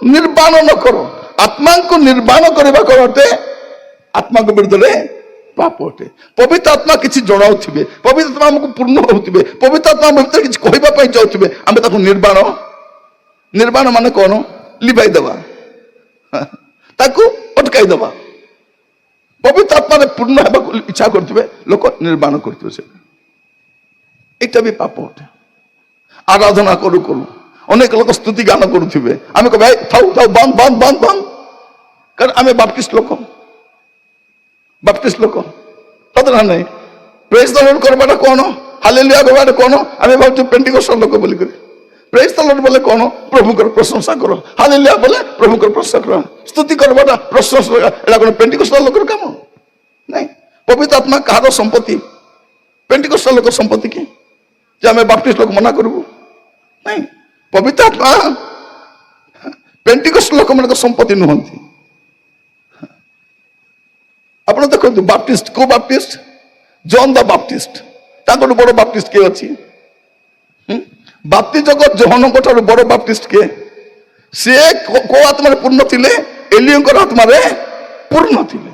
निर्वाण न करो आत्मा को निर्वाण करबा करते आत्मा को विरुद्ध रे पाप अटे पवित्र आत्मा किसी जणाउथिबे पवित्र आत्मा हमको पूर्ण होउथिबे पवित्र आत्मा हम भीतर किसी कहबा पई जाउथिबे आमे ताको निर्वाण निर्वाण माने कोन लिबाई देबा ताको अटकाई देबा पवित्र आत्मा रे पूर्ण हेबा इच्छा करथिबे लोक निर्वाण करथिबे से एटा भी पाप अटे आराधना करू करू अनेक लोक स्तुति गान करुथिबे आमे कहबे थाउ थाउ बंद बंद बंद बंद कारण आमे बाप्टिस्ट लोक पता नहीं प्रेज द लॉर्ड करबाटा कोन हालेलुया करबाटा कोन आमे बहुत पेंटिकोस्टल लोक बोली करे प्रेज द लॉर्ड बोले कोन प्रभु कर प्रशंसा करो हालेलुया बोले प्रभु कर प्रशंसा करो स्तुति करबाटा प्रशंसा एला कोन पेंटिकोस्टल लोकर काम नहीं पवित्र आत्मा कहार संपत्ति पेंटिकोस्टल लोक संपत्ति की जे आमे बाप्टिस्ट लोक मना करबू नहीं पवित्र आत्मा पेंटिकोस्टल लोक मन संपत्ति नुहंती ଆପଣ ଦେଖନ୍ତୁ ବାପ୍ଟିଷ୍ଟ କୋଉ ବାପ୍ଟିଷ୍ଟ? ଜନ୍ ଦ ବାପ୍ଟିଷ୍ଟ। ତାଙ୍କଠୁ ବଡ ବାପ୍ଟିଷ୍ଟ କିଏ ଅଛି? ବାପ୍ତିଜକ ଜହନଙ୍କ ଠାରୁ ବଡ ବାପ୍ଟିଷ୍ଟ କିଏ? ସିଏ କୋଉ ଆତ୍ମାରେ ପୂର୍ଣ୍ଣ ଥିଲେ? ଏଲିୟଙ୍କର ଆତ୍ମାରେ ପୂର୍ଣ୍ଣ ଥିଲେ।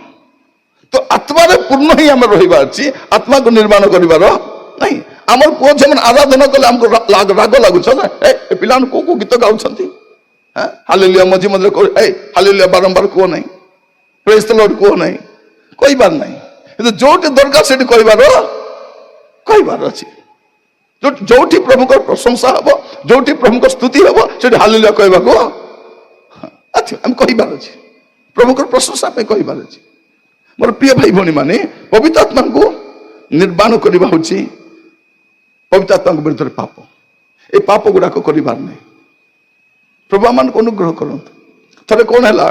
ତ ଆତ୍ମାରେ ପୂର୍ଣ୍ଣ ହିଁ ଆମେ ରହିବାର ଅଛି, ଆତ୍ମାକୁ ନିର୍ମାଣ କରିବାର ନାହିଁ। ଆମର ପୁଅ ଝିଅମାନେ ଆରାଧନା କଲେ ଆମକୁ ରାଗ ଲାଗୁଛ ନା, ଏ ପିଲାମାନେ କୋଉ କୋଉ ଗୀତ ଗାଉଛନ୍ତି, ହାଲେଲୁୟା ମଝି ମଝିରେ ହାଲେଲୁୟା ବାରମ୍ବାର କୁହ ନାହିଁ, ପ୍ରେଜ୍ ଦ ଲର୍ଡ କୁହ ନାହିଁ, କହିବାର ନାହିଁ। କିନ୍ତୁ ଯୋଉଠି ଦରକାର ସେଠି କହିବାର ଅଛି। ଯୋଉଠି ପ୍ରଭୁଙ୍କର ପ୍ରଶଂସା ହବ, ଯୋଉଠି ପ୍ରଭୁଙ୍କ ସ୍ତୁତି ହବ, ସେଠି ହାଲେଲୁୟା କହିବାକୁ ଆମେ କହିବାର ଅଛି। ପ୍ରଭୁଙ୍କର ପ୍ରଶଂସା ପାଇଁ କହିବାର ଅଛି। ମୋର ପ୍ରିୟ ଭାଇ ଭଉଣୀ ମାନେ, ପବିତ୍ର ଆତ୍ମାଙ୍କୁ ନିର୍ବାଣ କରିବା ହଉଛି ପବିତ୍ର ଆତ୍ମାଙ୍କ ବିରୁଦ୍ଧରେ ପାପ। ଏ ପାପ ଗୁଡାକ କରିବାର ନାହିଁ। ପ୍ରଭୁ ଆମମାନଙ୍କୁ ଅନୁଗ୍ରହ କରନ୍ତୁ। ଥରେ କଣ ହେଲା,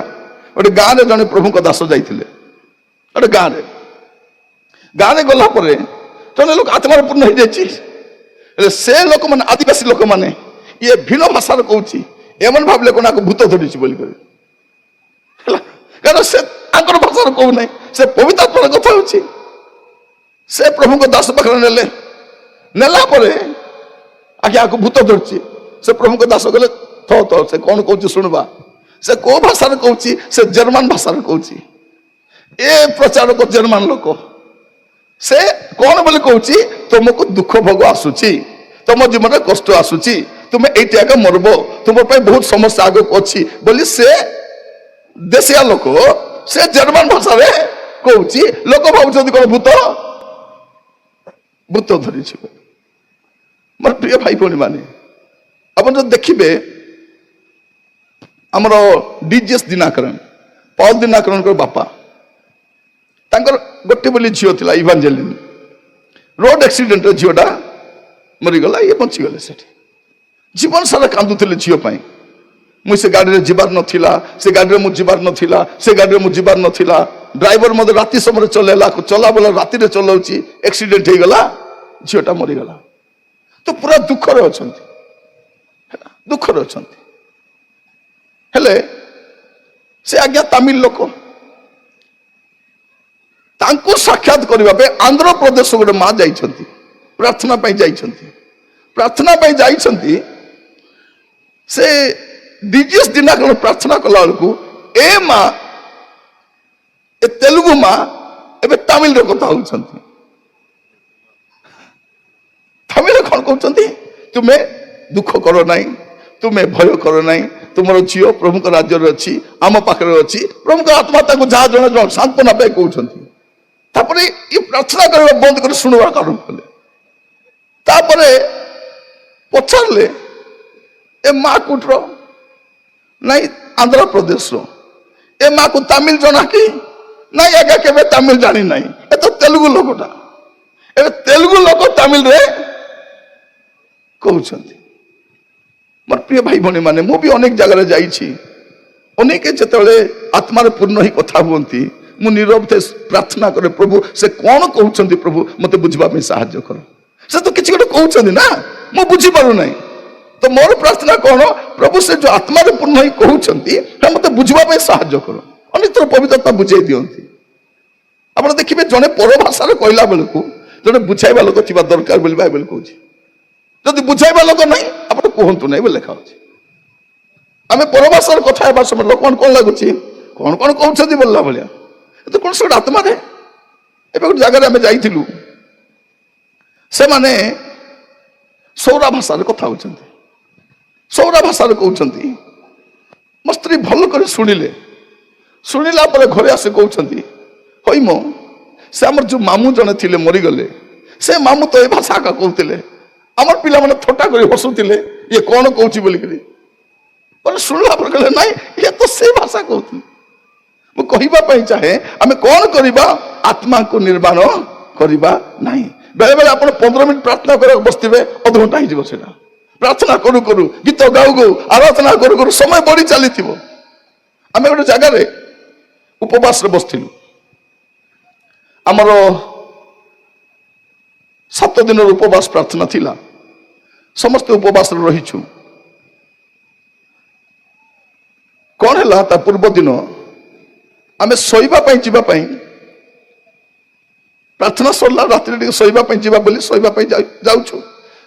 ଗୋଟେ ଗାଁରେ ଜଣେ ପ୍ରଭୁଙ୍କ ଦାସ ଯାଇଥିଲେ। ଗୋଟେ ଗାଁରେ ଗଲା ପରେ ଜଣେ ଲୋକ ଆତ୍ମାରେ ପୂର୍ଣ୍ଣ ହେଇଯାଇଛି। ହେଲେ ସେ ଲୋକମାନେ, ଆଦିବାସୀ ଲୋକମାନେ, ଇଏ ଭିନ୍ନ ଭାଷାରେ କହୁଛି, ଏମାନେ ଭାବିଲେ କଣ ଆକୁ ଭୂତ ଧରିଛି ବୋଲି କରି ହେଲା। କାରଣ ସେ ତାଙ୍କର ଭାଷାରେ କହୁନାହିଁ, ସେ ପବିତ୍ର ଆତ୍ମାର କଥା ହଉଛି। ସେ ପ୍ରଭୁଙ୍କ ଦାସ ପାଖରେ ନେଲା ପରେ ଆଜ୍ଞା ଆକୁ ଭୂତ ଧରିଛି। ସେ ପ୍ରଭୁଙ୍କ ଦାସ କହିଲେ ସେ କଣ କହୁଛି ଶୁଣବା। ସେ କୋଉ ଭାଷାରେ କହୁଛି? ସେ ଜର୍ମାନ ଭାଷାରେ କହୁଛି। ଏ ପ୍ରଚାରକ ଜର୍ମାନ ଲୋକ, ସେ କଣ ବୋଲି କହୁଛି? ତୁମକୁ ଦୁଃଖ ଭୋଗ ଆସୁଛି, ତମ ଜୀବନରେ କଷ୍ଟ ଆସୁଛି, ତୁମେ ଏଇଠି ଆଗ ମରବ, ତୁମ ପାଇଁ ବହୁତ ସମସ୍ୟା ଆଗକୁ ଅଛି ବୋଲି ସେ ଦେଶିଆ ଲୋକ ସେ ଜର୍ମାନ ଭାଷାରେ କହୁଛି। ଲୋକ ଭାବୁଛନ୍ତି କଣ ଭୂତ ଧରିଛି। ମୋର ପ୍ରିୟ ଭାଇ ଭଉଣୀ ମାନେ, ଆପଣ ଯଦି ଦେଖିବେ ଆମର ଡିଜିଏସ୍ ଦିନାକରନ, ପାଉଲ ଦିନାକରନଙ୍କର ବାପା, ତାଙ୍କର ଗୋଟେ ବୋଲି ଝିଅ ଥିଲା ଇଭାଞ୍ଜେଲିନ। ରୋଡ ଆକ୍ସିଡେଣ୍ଟରେ ଝିଅଟା ମରିଗଲା, ଇଏ ବଞ୍ଚିଗଲେ। ସେଠି ଜୀବନ ସାରା କାନ୍ଦୁଥିଲେ ଝିଅ ପାଇଁ। ମୁଁ ସେ ଗାଡ଼ିରେ ଯିବାର ନଥିଲା, ସେ ଗାଡ଼ିରେ ମୁଁ ଯିବାର ନଥିଲା, ସେ ଗାଡ଼ିରେ ମୁଁ ଯିବାର ନଥିଲା। ଡ୍ରାଇଭର ମଧ୍ୟ ରାତି ସମୟରେ ଚଲାବେଳେ ରାତିରେ ଚଲାଉଛି, ଆକ୍ସିଡେଣ୍ଟ ହେଇଗଲା, ଝିଅଟା ମରିଗଲା। ତ ପୁରା ଦୁଃଖରେ ଅଛନ୍ତି। ହେଲେ ସେ ଆଜ୍ଞା ତାମିଲ ଲୋକ, ତାଙ୍କୁ ସାକ୍ଷାତ କରିବା ପାଇଁ ଆନ୍ଧ୍ରପ୍ରଦେଶ ଗୋଟେ ମା ଯାଇଛନ୍ତି, ପ୍ରାର୍ଥନା ପାଇଁ ଯାଇଛନ୍ତି। ସେ ଡିଜିଏସ୍ ଦିନାକରନ ପ୍ରାର୍ଥନା କଲା ବେଳକୁ ଏ ତେଲୁଗୁ ମା ଏବେ ତାମିଲରେ କଥା ହଉଛନ୍ତି। ତାମିଲରେ କଣ କହୁଛନ୍ତି? ତୁମେ ଦୁଃଖ କର ନାହିଁ, ତୁମେ ଭୟ କର ନାହିଁ, ତୁମର ଝିଅ ପ୍ରଭୁଙ୍କ ରାଜ୍ୟରେ ଅଛି, ଆମ ପାଖରେ ଅଛି। ପ୍ରଭୁଙ୍କ ଆତ୍ମା ତାଙ୍କୁ ଯାହା ଜଣେ ସାନ୍ତ୍ୱନା ପାଇଁ କହୁଛନ୍ତି। ତାପରେ ଏ ପ୍ରାର୍ଥନା କରିବା ବନ୍ଦ କରି ଶୁଣିବା ଆରମ୍ଭ କଲେ। ତାପରେ ପଚାରିଲେ ଏ ମା କୋଉଠର? ନାଇଁ ଆନ୍ଧ୍ରପ୍ରଦେଶର। ଏ ମାକୁ ତାମିଲ ଜଣା କି? ନାଇଁ ଆଜ୍ଞା କେବେ ତାମିଲ ଜାଣି ନାହିଁ, ଏ ତ ତେଲୁଗୁ ଲୋକଟା। ଏବେ ତେଲୁଗୁ ଲୋକ ତାମିଲରେ କହୁଛନ୍ତି। ମୋର ପ୍ରିୟ ଭାଇ ଭଉଣୀ ମାନେ, ମୁଁ ବି ଅନେକ ଜାଗାରେ ଯାଇଛି। ଅନେକ ଯେତେବେଳେ ଆତ୍ମାରେ ପୂର୍ଣ୍ଣ ହିଁ କଥା ହୁଅନ୍ତି, ମୁଁ ନୀରବ ପ୍ରାର୍ଥନା କରେ, ପ୍ରଭୁ ସେ କଣ କହୁଛନ୍ତି, ପ୍ରଭୁ ମତେ ବୁଝିବା ପାଇଁ ସାହାଯ୍ୟ କର। ସେ ତ କିଛି ଗୋଟେ କହୁଛନ୍ତି ନା, ମୁଁ ବୁଝିପାରୁନାହିଁ। ତ ମୋର ପ୍ରାର୍ଥନା କଣ? ପ୍ରଭୁ ସେ ଯୋଉ ଆତ୍ମାରେ ପୂର୍ଣ୍ଣ ହିଁ କହୁଛନ୍ତି, ମତେ ବୁଝିବା ପାଇଁ ସାହାଯ୍ୟ କର। ଅନେକ ଥର ପବିତ୍ର ଆତ୍ମା ବୁଝେଇ ଦିଅନ୍ତି। ଆପଣ ଦେଖିବେ ଜଣେ ପର ଭାଷାରେ କହିଲା ବେଳକୁ ଜଣେ ବୁଝାଇବା ଲୋକ ଥିବା ଦରକାର ବୋଲି ବାଇବେଲ କହୁଛି। ଯଦି ବୁଝାଇବା ଲୋକ ନାହିଁ, ଆପଣ କୁହନ୍ତୁ ନାହିଁ ବୋଲି ଲେଖା ଅଛି। ଆମେ ପରଭାଷାରେ କଥା ହେବା ସମୟରେ ଲୋକମାନେ କଣ ଲାଗୁଛି, କଣ କହୁଛନ୍ତି ବୋଲିଲା ଭଳିଆ। କିନ୍ତୁ କଣ ସେ ଗୋଟେ ଆତ୍ମାରେ। ଏବେ ଗୋଟେ ଜାଗାରେ ଆମେ ଯାଇଥିଲୁ, ସେମାନେ ସୌରା ଭାଷାରେ କଥା ହଉଛନ୍ତି, ସୌରା ଭାଷାରେ କହୁଛନ୍ତି। ମୋ ସ୍ତ୍ରୀ ଭଲ କରି ଶୁଣିଲା ପରେ ଘରେ ଆସି କହୁଛନ୍ତି, ହଇମ ସେ ଆମର ଯୋଉ ମାମୁଁ ଜଣେ ଥିଲେ ମରିଗଲେ, ସେ ମାମୁଁ ତ ଏ ଭାଷା ଆକା କହୁଥିଲେ। ଆମର ପିଲାମାନେ ଥଟ୍ଟା କରି ହସୁଥିଲେ, ଇଏ କଣ କହୁଛି ବୋଲିକିରି। ଶୁଣିଲା ପରେ କହିଲେ ନାଇଁ ଇଏ ତ ସେ ଭାଷା କହୁଥିଲେ। ମୁଁ କହିବା ପାଇଁ ଚାହେଁ, ଆମେ କଣ କରିବା? ଆତ୍ମାକୁ ନିର୍ମାଣ କରିବା ନାହିଁ। ବେଳେ ବେଳେ ଆପଣ 15 ମିନିଟ୍ ପ୍ରାର୍ଥନା କରିବାକୁ ବସିଥିବେ, ଅଧଘଣ୍ଟା ହେଇଯିବ ସେଟା। ପ୍ରାର୍ଥନା କରୁ କରୁ, ଗୀତ ଗାଉ ଆରାଧନା କରୁ ସମୟ ବଢି ଚାଲିଥିବ। ଆମେ ଗୋଟେ ଜାଗାରେ ଉପବାସରେ ବସିଥିଲୁ। ଆମର 7 ଦିନର ଉପବାସ ପ୍ରାର୍ଥନା ଥିଲା। ସମସ୍ତେ ଉପବାସରେ ରହିଛୁ। କଣ ହେଲା, ତା ପୂର୍ବ ଦିନ ଆମେ ଶୋଇବା ପାଇଁ ଯିବା ପାଇଁ ପ୍ରାର୍ଥନା ସରିଲା, ରାତିରେ ଟିକେ ଶୋଇବା ପାଇଁ ଯିବା ବୋଲି ଶୋଇବା ପାଇଁ ଯାଉଛୁ।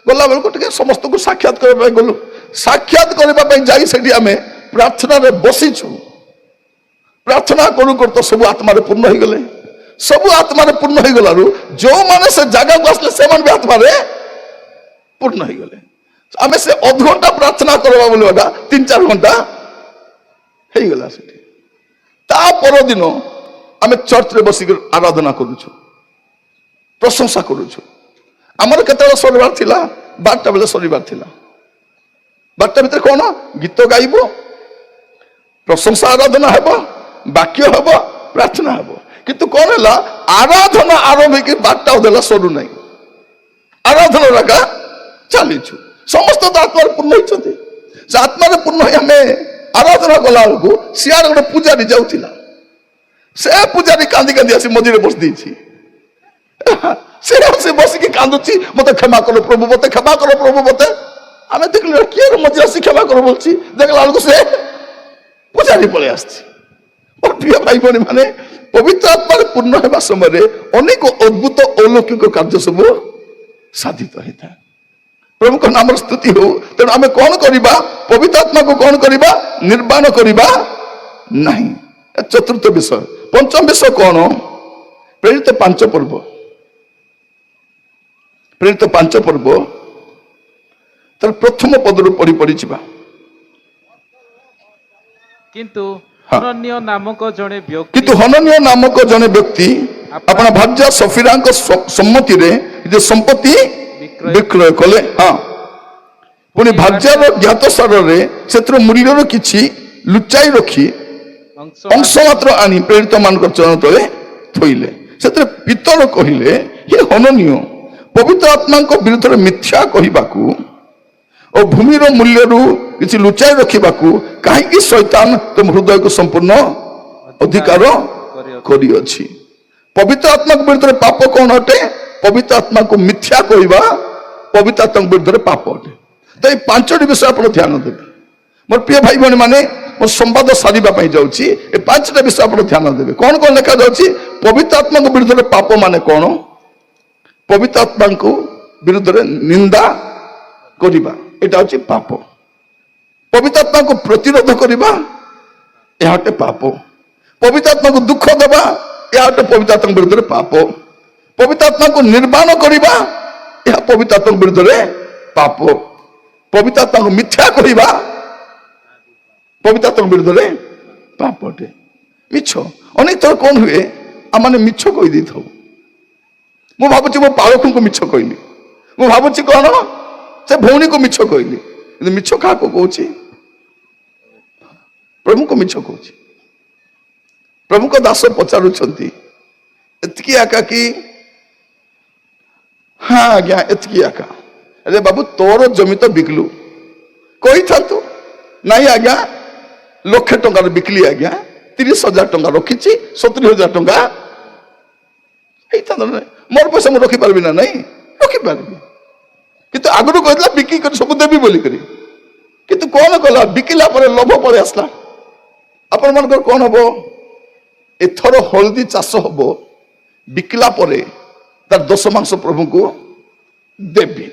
ଗଲା ବେଳକୁ ଟିକେ ସମସ୍ତଙ୍କୁ ସାକ୍ଷାତ କରିବା ପାଇଁ ଗଲୁ। ସାକ୍ଷାତ କରିବା ପାଇଁ ଯାଇ ସେଠି ଆମେ ପ୍ରାର୍ଥନାରେ ବସିଛୁ। ପ୍ରାର୍ଥନା କରୁ କରୁ ତ ସବୁ ଆତ୍ମାରେ ପୂର୍ଣ୍ଣ ହେଇଗଲେ। ସବୁ ଆତ୍ମାରେ ପୂର୍ଣ୍ଣ ହେଇଗଲାରୁ ଯୋଉମାନେ ସେ ଜାଗାକୁ ଆସିଲେ ସେମାନେ ବି ଆତ୍ମାରେ ପୂର୍ଣ୍ଣ ହେଇଗଲେ। ଆମେ ସେ ଅଧଘଣ୍ଟା ପ୍ରାର୍ଥନା କରିବା ବୋଲି 3-4 ଘଣ୍ଟା ହେଇଗଲା ସେଠି। ତା ପରଦିନ ଆମେ ଚର୍ଚ୍ଚରେ ବସିକି ଆରାଧନା କରୁଛୁ, ପ୍ରଶଂସା କରୁଛୁ। ଆମର କେତେବେଳେ ସରିବାର ଥିଲା? 12ଟା ବେଳେ ସରିବାର ଥିଲା। 12ଟା ଭିତରେ କଣ ଗୀତ ଗାଇବ, ପ୍ରଶଂସା ଆରାଧନା ହେବ, ବାକ୍ୟ ହେବ, ପ୍ରାର୍ଥନା ହେବ। କିନ୍ତୁ କଣ ହେଲା, ଆରାଧନା ଆରମ୍ଭ ହେଇକି 12ଟା ଅଧେଲା ସରୁ ନାହିଁ। ଆରାଧନା ରାଗା ଚାଲିଛୁ। ସମସ୍ତେ ତ ଆତ୍ମାରେ ପୂର୍ଣ୍ଣ ହେଇଛନ୍ତି। ସେ ଆତ୍ମାରେ ପୂର୍ଣ୍ଣ ହେଇ ଆମେ ଆରାଧନା କଲା ବେଳକୁ ସିଆଡେ ଗୋଟେ ପୂଜାରୀ ଯାଉଥିଲା। ସେ ପୂଜାରୀ କାନ୍ଦି କାନ୍ଦି ଆସି ମଝିରେ ବସି ଦେଇଛି। ସେ ବସିକି କାନ୍ଦୁଛି, ମତେ କ୍ଷମା କର ପ୍ରଭୁ, ମତେ କ୍ଷମା କର ପ୍ରଭୁ ମତେ। ଆମେ ଦେଖିଲୁ କିଏ ମଝିରେ ଆସି କ୍ଷମା କର ବୋଲଛି। ଦେଖିଲା ବେଳକୁ ସେ ପୂଜାରୀ ପଳେଇ ଆସିଛି। ମୋର ପ୍ରିୟ ଭାଇ ଭଉଣୀ ମାନେ, ପବିତ୍ର ଆତ୍ମାରେ ପୂର୍ଣ୍ଣ ହେବା ସମୟରେ ଅନେକ ଅଦ୍ଭୁତ ଅଲୌକିକ କାର୍ଯ୍ୟ ସବୁ ସାଧିତ ହେଇଥାଏ। ପ୍ରଭୁଙ୍କ ନାମର ସ୍ତୁତି ହଉ। ତେଣୁ ଆମେ କଣ କରିବା? ପବିତ୍ର ଆତ୍ମାକୁ କଣ କରିବା? ନିର୍ବାଣ କରିବା ନାହିଁ। ଚତୁର୍ଥ ବିଷୟ। ପଞ୍ଚମ ବିଷୟ କଣ? ପ୍ରେରିତ 5 ପର୍ବ। ପ୍ରେରିତ 5 ପର୍ବ ତାର ପ୍ରଥମ ପଦରୁ ପଢି ଯିବା। କିନ୍ତୁ ହନନ୍ୟ ନାମକ ଜଣେ ବ୍ୟକ୍ତି ଆପଣ ଭାର୍ଯ୍ୟା ସଫିରାଙ୍କ ସମ୍ମତିରେ ଯେ ସମ୍ପତ୍ତି ବିକ୍ରୟ କଲେ। ହଁ, ପୁଣି ଭାର୍ଯ୍ୟାର ଜ୍ଞାତସାରରେ ସେଥିରୁ ମୂଲ୍ୟର କିଛି ଲୁଚାଇ ରଖି ଅଂଶ ମାତ୍ର ଆଣି ପ୍ରେରିତ ମାନଙ୍କର ଚରଣ ତଳେ ଥୋଇଲେ। ସେଥିରେ ପିତର କହିଲେ, ହେ ହନନୀୟ, ପବିତ୍ର ଆତ୍ମାଙ୍କ ବିରୁଦ୍ଧରେ ମିଥ୍ୟା କହିବାକୁ ଓ ଭୂମିର ମୂଲ୍ୟରୁ କିଛି ଲୁଚାଇ ରଖିବାକୁ କାହିଁକି ଶୈତାନ ତୁମ ହୃଦୟକୁ ସମ୍ପୂର୍ଣ୍ଣ ଅଧିକାର କରିଅଛି? ପବିତ୍ର ଆତ୍ମାଙ୍କ ବିରୁଦ୍ଧରେ ପାପ କଣ ଅଟେ? ପବିତ୍ର ଆତ୍ମାକୁ ମିଥ୍ୟା କହିବା ପବିତ୍ର ଆତ୍ମାଙ୍କ ବିରୁଦ୍ଧରେ ପାପ ଅଟେ। ତ ଏଇ 5ଟି ବିଷୟ ଆପଣ ଧ୍ୟାନ ଦେବେ। ମୋର ପ୍ରିୟ ଭାଇ ଭଉଣୀ ମାନେ, ମୁଁ ସମ୍ବାଦ ସାରିବା ପାଇଁ ଯାଉଛି। ଏ 5ଟା ବିଷୟ ଆପଣ ଧ୍ୟାନ ଦେବେ। କଣ କଣ ଲେଖା ଯାଉଛି? ପବିତ୍ର ଆତ୍ମାଙ୍କ ବିରୁଦ୍ଧରେ ପାପ ମାନେ କଣ? ପବିତ୍ର ଆତ୍ମାଙ୍କୁ ବିରୁଦ୍ଧରେ ନିନ୍ଦା କରିବା, ଏଇଟା ହଉଛି ପାପ। ପବିତ୍ର ଆତ୍ମାକୁ ପ୍ରତିରୋଧ କରିବା, ଏହା ଗୋଟେ ପାପ। ପବିତ୍ର ଆତ୍ମାକୁ ଦୁଃଖ ଦେବା, ଏହା ଗୋଟେ ପବିତ୍ର ଆତ୍ମାଙ୍କ ବିରୁଦ୍ଧରେ ପାପ। ପବିତ୍ର ଆତ୍ମାକୁ ନିର୍ବାଣ କରିବା, ଏହା ପବିତ୍ର ଆତ୍ମାଙ୍କ ବିରୁଦ୍ଧରେ ପାପ। ପବିତ୍ର ଆତ୍ମାକୁ ମିଥ୍ୟା କହିବା ପବିତ୍ର ଆତ୍ମାଙ୍କ ବିରୁଦ୍ଧରେ ପାପ ଅଟେ। ମିଛ। ଅନେକ ଥର କଣ ହୁଏ, ଆମମାନେ ମିଛ କହିଦେଇଥାଉ। ମୁଁ ଭାବୁଛି ମୁଁ ପାଳକଙ୍କୁ ମିଛ କହିଲି, ମୁଁ ଭାବୁଛି କଣ ସେ ଭଉଣୀକୁ ମିଛ କହିଲି। କିନ୍ତୁ ମିଛ କାହାକୁ କହୁଛି? ପ୍ରଭୁଙ୍କୁ ମିଛ କହୁଛି। ପ୍ରଭୁଙ୍କ ଦାସ ପଚାରୁଛନ୍ତି, ଏତିକି ଆକା କି? ହଁ ଆଜ୍ଞା, ଏତିକି ଆକା। ଆରେ ବାବୁ, ତୋର ଜମି ତ ବିକିଲୁ, କହିଥାନ୍ତୁ। ନାଇଁ ଆଜ୍ଞା, 1,00,000 ଟଙ୍କାର ବିକିଲି ଆଜ୍ଞା, 30,000 ଟଙ୍କା ରଖିଛି, 70,000 ଟଙ୍କା ହେଇଥାନ୍ତା। ମୋର ପଇସା ମୁଁ ରଖିପାରିବି ନା? ନାଇଁ, ରଖିପାରିବି। କିନ୍ତୁ ଆଗରୁ କହିଥିଲା ବିକି କରି ସବୁ ଦେବି ବୋଲି କରି। କିନ୍ତୁ କଣ କଲା? ବିକିଲା ପରେ ଲୋଭ ପଳେଇ ଆସିଲା। ଆପଣ ମାନଙ୍କର କଣ ହବ? ଏଥର ହଳଦୀ ଚାଷ ହବ, ବିକିଲା ପରେ ତାର ଦଶମାଂଶ ପ୍ରଭୁଙ୍କୁ ଦେବି।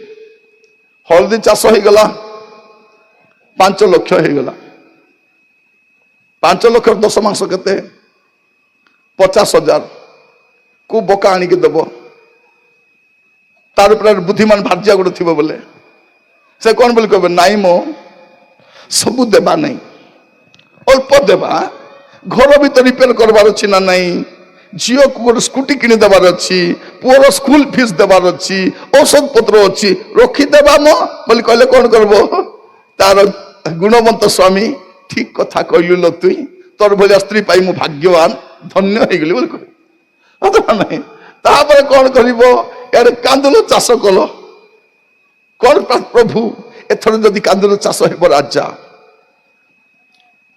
ହଳଦୀ ଚାଷ ହେଇଗଲା, 5 ଲକ୍ଷ ହେଇଗଲା। 5 ଲକ୍ଷର ଦଶମାଂଶ କେତେ? 50,000 କୁ ବୋକା ଆଣିକି ଦେବ। ତାର ଉପରେ ବୁଦ୍ଧିମାନ ଭାର୍ଯ୍ୟା ଗୋଟେ ଥିବ ବୋଲେ ସେ କଣ ବୋଲି କହିବେ, ନାଇଁ ମୋ ସବୁ ଦେବା ନାହିଁ, ଅଳ୍ପ ଦେବା। ଘର ଭିତରେ ରିପେୟାର କରବାର ଅଛି ନା ନାହିଁ, ଝିଅକୁ ଗୋଟେ ସ୍କୁଟି କିଣି ଦେବାର ଅଛି, ପୁଅର ସ୍କୁଲ ଫିସ୍ ଦେବାର ଅଛି, ଔଷଧ ପତ୍ର ଅଛି, ରଖିଦେବା ମ ବୋଲି କହିଲେ କଣ କରବ? ତାର ଗୁଣବନ୍ତ ସ୍ୱାମୀ, ଠିକ କଥା କହିଲୁ ଲ ତୁଇ, ତୋର ଭଳିଆ ସ୍ତ୍ରୀ ପାଇ ମୁଁ ଭାଗ୍ୟବାନ, ଧନ୍ୟ ହେଇଗଲି ବୋଲି କହିବ ନାହିଁ। ତାପରେ କଣ କରିବ? ଏଆଡେ କାନ୍ଦୁଲ ଚାଷ କଲ। କଣ ପ୍ରଭୁ, ଏଥର ଯଦି କାନ୍ଦୁଲ ଚାଷ ହେବ ରାଜା,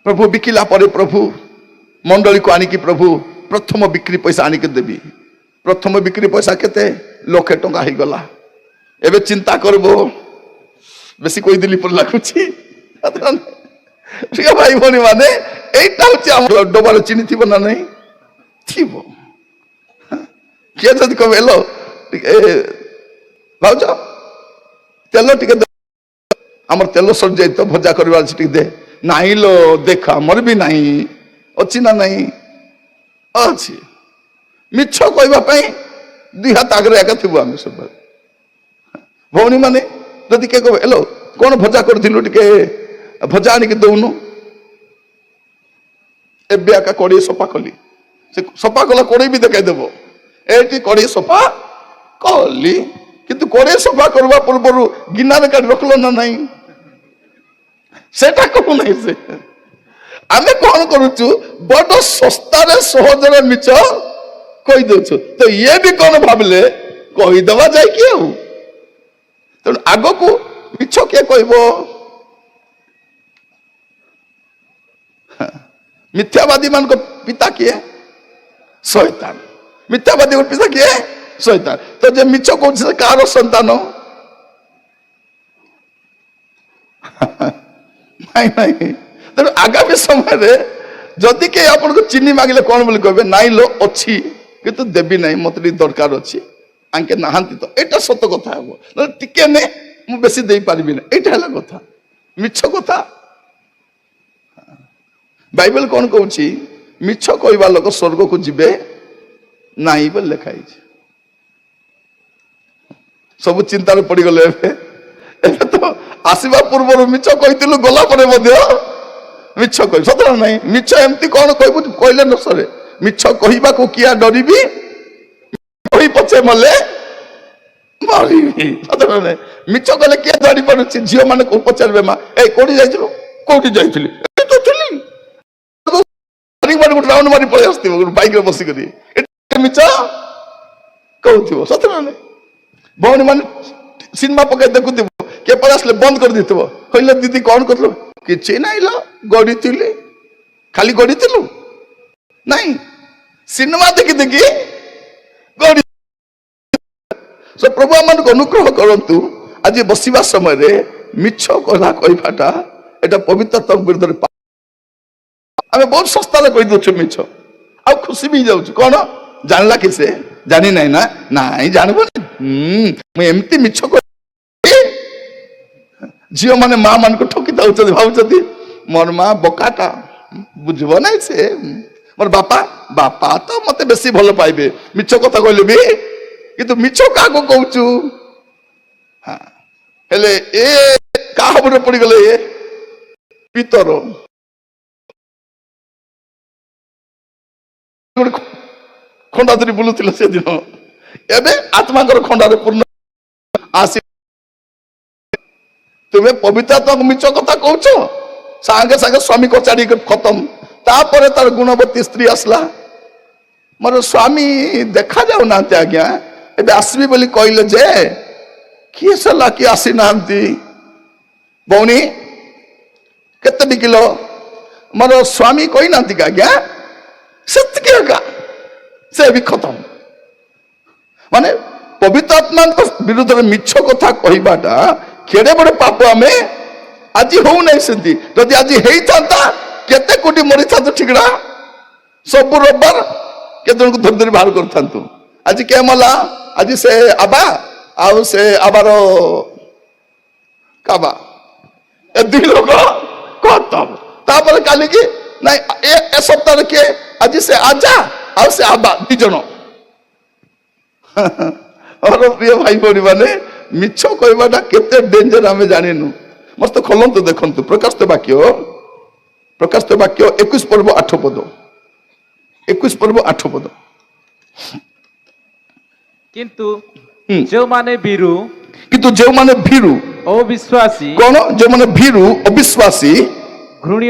ପ୍ରଭୁ ବିକିଲା ପରେ ପ୍ରଭୁ ମଣ୍ଡଳୀକୁ ଆଣିକି ପ୍ରଭୁ ପ୍ରଥମ ବିକ୍ରି ପଇସା ଆଣିକି ଦେବି। ପ୍ରଥମ ବିକ୍ରି ପଇସା କେତେ? 1,00,000 ଟଙ୍କା ହେଇଗଲା। ଏବେ ଚିନ୍ତା କରିବ, ବେଶୀ କହିଦେଲି ପରି ଲାଗୁଛି। ପ୍ରିୟ ଭାଇ ଭଉଣୀ ମାନେ, ଏଇଟା ହଉଛି ଆମର ଡବାରେ ଚିନି ଥିବ ନା ନାହିଁ? ଥିବ। କିଏ ଯଦି କହିବେ ଏଲୋ ଟିକେ ଭାଉଜ ତେଲ ଟିକେ ଦେ, ଆମର ତେଲ ସରିଯାଇ ତ ଭଜା କରିବାର ଅଛି ଟିକେ ଦେ, ନାଇଁ ଲୋ ଦେଖ ଆମର ବି ନାହିଁ, ଅଛି ନା ନାହିଁ? ଅଛି। ମିଛ କହିବା ପାଇଁ ଦୁଇ ହାତ ଆଗରେ ଏକା ଥିବ ଆମେ ସବୁବେଳେ। ଭଉଣୀ ମାନେ ଯଦି କିଏ କହିବେ ଏଲୋ କଣ ଭଜା କରିଥିଲୁ ଟିକେ ଭଜା ଆଣିକି ଦଉନୁ, ଏବେ ଏକା କଡେଇ ସଫା କଲି, ସେ ସଫା କଲା କଡେଇ ବି ଦେଖାଇଦେବ, ଏଠି କଡେଇ ସଫା କଲି, କିନ୍ତୁ କଡେଇ ସଫା କରିବା ପୂର୍ବରୁ ଗିନାରେ କାଢି ରଖିଲ ନା ନାହିଁ, ସେଟା କହୁନାହିଁ ସେ। ଆମେ କଣ କରୁଛୁ ବଡ ଶସ୍ତାରେ ସହଜରେ ମିଛ କହିଦଉଛୁ, ତ ଇଏ ବି କଣ ଭାବିଲେ କହିଦବା ଯାଇକି ଆଉ। ତେଣୁ ଆଗକୁ ମିଛ କିଏ କହିବ? ମିଥ୍ୟାବାଦୀ ମାନଙ୍କ ପିତା କିଏ? ଶୈତାନ। ମିଥ୍ୟାବାଦୀ ପିତା କିଏ? ଶୈତାନ। ତ ଯେ ମିଛ କହୁଛି ସେ କାହାର ସନ୍ତାନ? ନାଇଁ ନାଇଁ। ତେଣୁ ଆଗାମୀ ସମୟରେ ଯଦି କେହି ଆପଣଙ୍କୁ ଚିନି ମାଗିଲେ କଣ ବୋଲି କହିବେ? ନାଇଁ ଲୋ ଅଛି କିନ୍ତୁ ଦେବି ନାହିଁ, ମତେ ଟିକେ ଦରକାର ଅଛି, ଆଙ୍କେ ନାହାନ୍ତି ତ, ଏଇଟା ସତ କଥା ହବ। ଟିକେ ନେ ମୁଁ ବେଶୀ ଦେଇପାରିବି ନା, ଏଇଟା ହେଲା କଥା, ମିଛ କଥା। ବାଇବେଲ କଣ କହୁଛି? ମିଛ କହିବା ଲୋକ ସ୍ୱର୍ଗକୁ ଯିବେ ନାହିଁ ବୋଲି ଲେଖା ହେଇଛି। ସବୁ ଚିନ୍ତାରେ ପଡିଗଲେ ଏବେ। ଏବେ ତ ଆସିବା ପୂର୍ବରୁ ମିଛ କହିଥିଲୁ, ଗଲା ପରେ ମଧ୍ୟ ମିଛ କହିବୁ, ସତ ନା ନାହିଁ? ମିଛ ଏମିତି କଣ କହିବୁ କହିଲେ ନ ସରେ। ମିଛ କହିବାକୁ କିଆ ଡରିବି, କହି ପଛେ ମଲେ ମରିବି, ସତ ନା ନାହିଁ? ମିଛ କହିଲେ କିଏ ଜାଣି ପାରୁଛି? ଝିଅ ମାନେ ପଚାରିବେ ମା ଏଇ କୋଉଠି ଯାଇଥିଲୁ? କୋଉଠି ଯାଇଥିଲି? ଏଇ ତ ଥିଲି। ଗୋଟେ ରାଉଣ୍ଡ ମାରି ପଳେଇ ଆସିଥିବ ବାଇକରେ ବସିକରି, ମିଛ କହୁଥିବ, ସତ ନା ନାହିଁ? ଭଉଣୀ ମାନେ ସିନେମା ପକେଇ ଦେଖୁଥିବ, କିଏ ପଳେଇ ଆସିଲେ ବନ୍ଦ କରିଦେଇଥିବ, କହିଲେ ଦିଦି କଣ କରୁଥିଲୁ? କିଛି ନାହିଁ ଲୋ ଗଡିଥିଲି। ଖାଲି ଗଡିଥିଲୁ? ନାଇଁ, ସିନେମା ଦେଖି ଦେଖି ଗଡି। ପ୍ରଭୁ ଆମମାନଙ୍କୁ ଅନୁଗ୍ରହ କରନ୍ତୁ। ଆଜି ବସିବା ସମୟରେ ମିଛ କଥା କହିବାଟା ଏଟା ପବିତ୍ରତା ବିରୁଦ୍ଧରେ। ଆମେ ବହୁତ ଶସ୍ତାରେ କହିଦଉଛୁ ମିଛ, ଆଉ ଖୁସି ବି ହେଇଯାଉଛୁ। କଣ ଜାଣିଲା କି ସେ? ଜାଣି ନାହିଁ ନା? ନାଇଁ ଜାଣିବନି। ମୁଁ ଏମିତି ମିଛ କହି, ଝିଅ ମାନେ ମା ମାନଙ୍କୁ ଠକି ଦଉଛନ୍ତି, ଭାବୁଛନ୍ତି ମୋର ମା ବୋକାଟା, ବୁଝିବ ନାହିଁ ସେ, ମୋର ବାପା ବାପା ତ ମତେ ବେଶୀ ଭଲ ପାଇବେ, ମିଛ କଥା କହିଲେ ବି। କିନ୍ତୁ ମିଛ କାହାକୁ କହୁଛୁ? ହେଲେ ଏ କାହା ଉପରେ ପଡିଗଲେ? ଏ ପିତର ଖଣ୍ଡା ଧରି ବୁଲୁଥିଲା ସେଦିନ, ଏବେ ଆତ୍ମାଙ୍କର ଖଣ୍ଡାରେ ପୂର୍ଣ୍ଣ ଆସି। ତୁମେ ପବିତ୍ରତାକୁ ମିଛ କଥା କହୁଛ, ସାଙ୍ଗେ ସାଙ୍ଗେ ସ୍ୱାମୀ କଚାଡି ଖତମ। ତାପରେ ତାର ଗୁଣବତୀ ସ୍ତ୍ରୀ ଆସିଲା, ମୋର ସ୍ୱାମୀ ଦେଖା ଯାଉନାହାନ୍ତି ଆଜ୍ଞା, ଏବେ ଆସିବି ବୋଲି କହିଲେ ଯେ କିଏ ସଲା କିଏ ଆସିନାହାନ୍ତି। ଭଉଣୀ କେତେ ବିକିଲ? ମୋର ସ୍ୱାମୀ କହିନାହାନ୍ତି କି ଆଜ୍ଞା, ସେତିକି ଏକା, ସେ ବି ଖତମ। ମାନେ ପବିତ୍ର ଆତ୍ମାଙ୍କ ବିରୁଦ୍ଧରେ ମିଛ କଥା କହିବାଟା କେଡେ ବଡ ପାପ। ଆମେ ଆଜି ହଉନାହିଁ ସେମିତି, ଯଦି ଆଜି ହେଇଥାନ୍ତା କେତେ କୋଟି ମରିଥାନ୍ତୁ ଠିକଣା। ସବୁ ରବିବାର କେତେ ଜଣଙ୍କୁ ଧରି ଧରି ବାହାର କରିଥାନ୍ତୁ। ଆଜି କେ ମଲା? ଆଜି ସେ ଆବା ଆଉ ସେ ଆବାର କାବା, ଏ ଦୁଇ ଲୋକ ଖତମ। ତାପରେ କାଲିକି ନାଇଁ, ଏ ସପ୍ତାହରେ କିଏ? ଆଜି ସେ ଆଜା ଆଉ ସେ ଆବା ଦି ଜଣ। ମୋର ପ୍ରିୟ ଭାଇ ଭଉଣୀ ମାନେ, ମିଛ କହିବାଟା କେତେ ଡେଞ୍ଜର ଆମେ ଜାଣିନୁ। ମସ୍ତ ଖୋଲନ୍ତୁ, ଦେଖନ୍ତୁ ପ୍ରକାଶିତ ବାକ୍ୟ 21 ପର୍ବ 8 ପଦ। 21 ପର୍ବ 8 ପଦ। କିନ୍ତୁ ଯେଉଁମାନେ ଭୀରୁ, ଯେଉଁମାନେ ଭୀରୁ, ଅବିଶ୍ୱାସୀ, କଣ? ଯେଉଁମାନେ ଭୀରୁ ଅବିଶ୍ୱାସୀ, ଘୃଣ୍ୟ,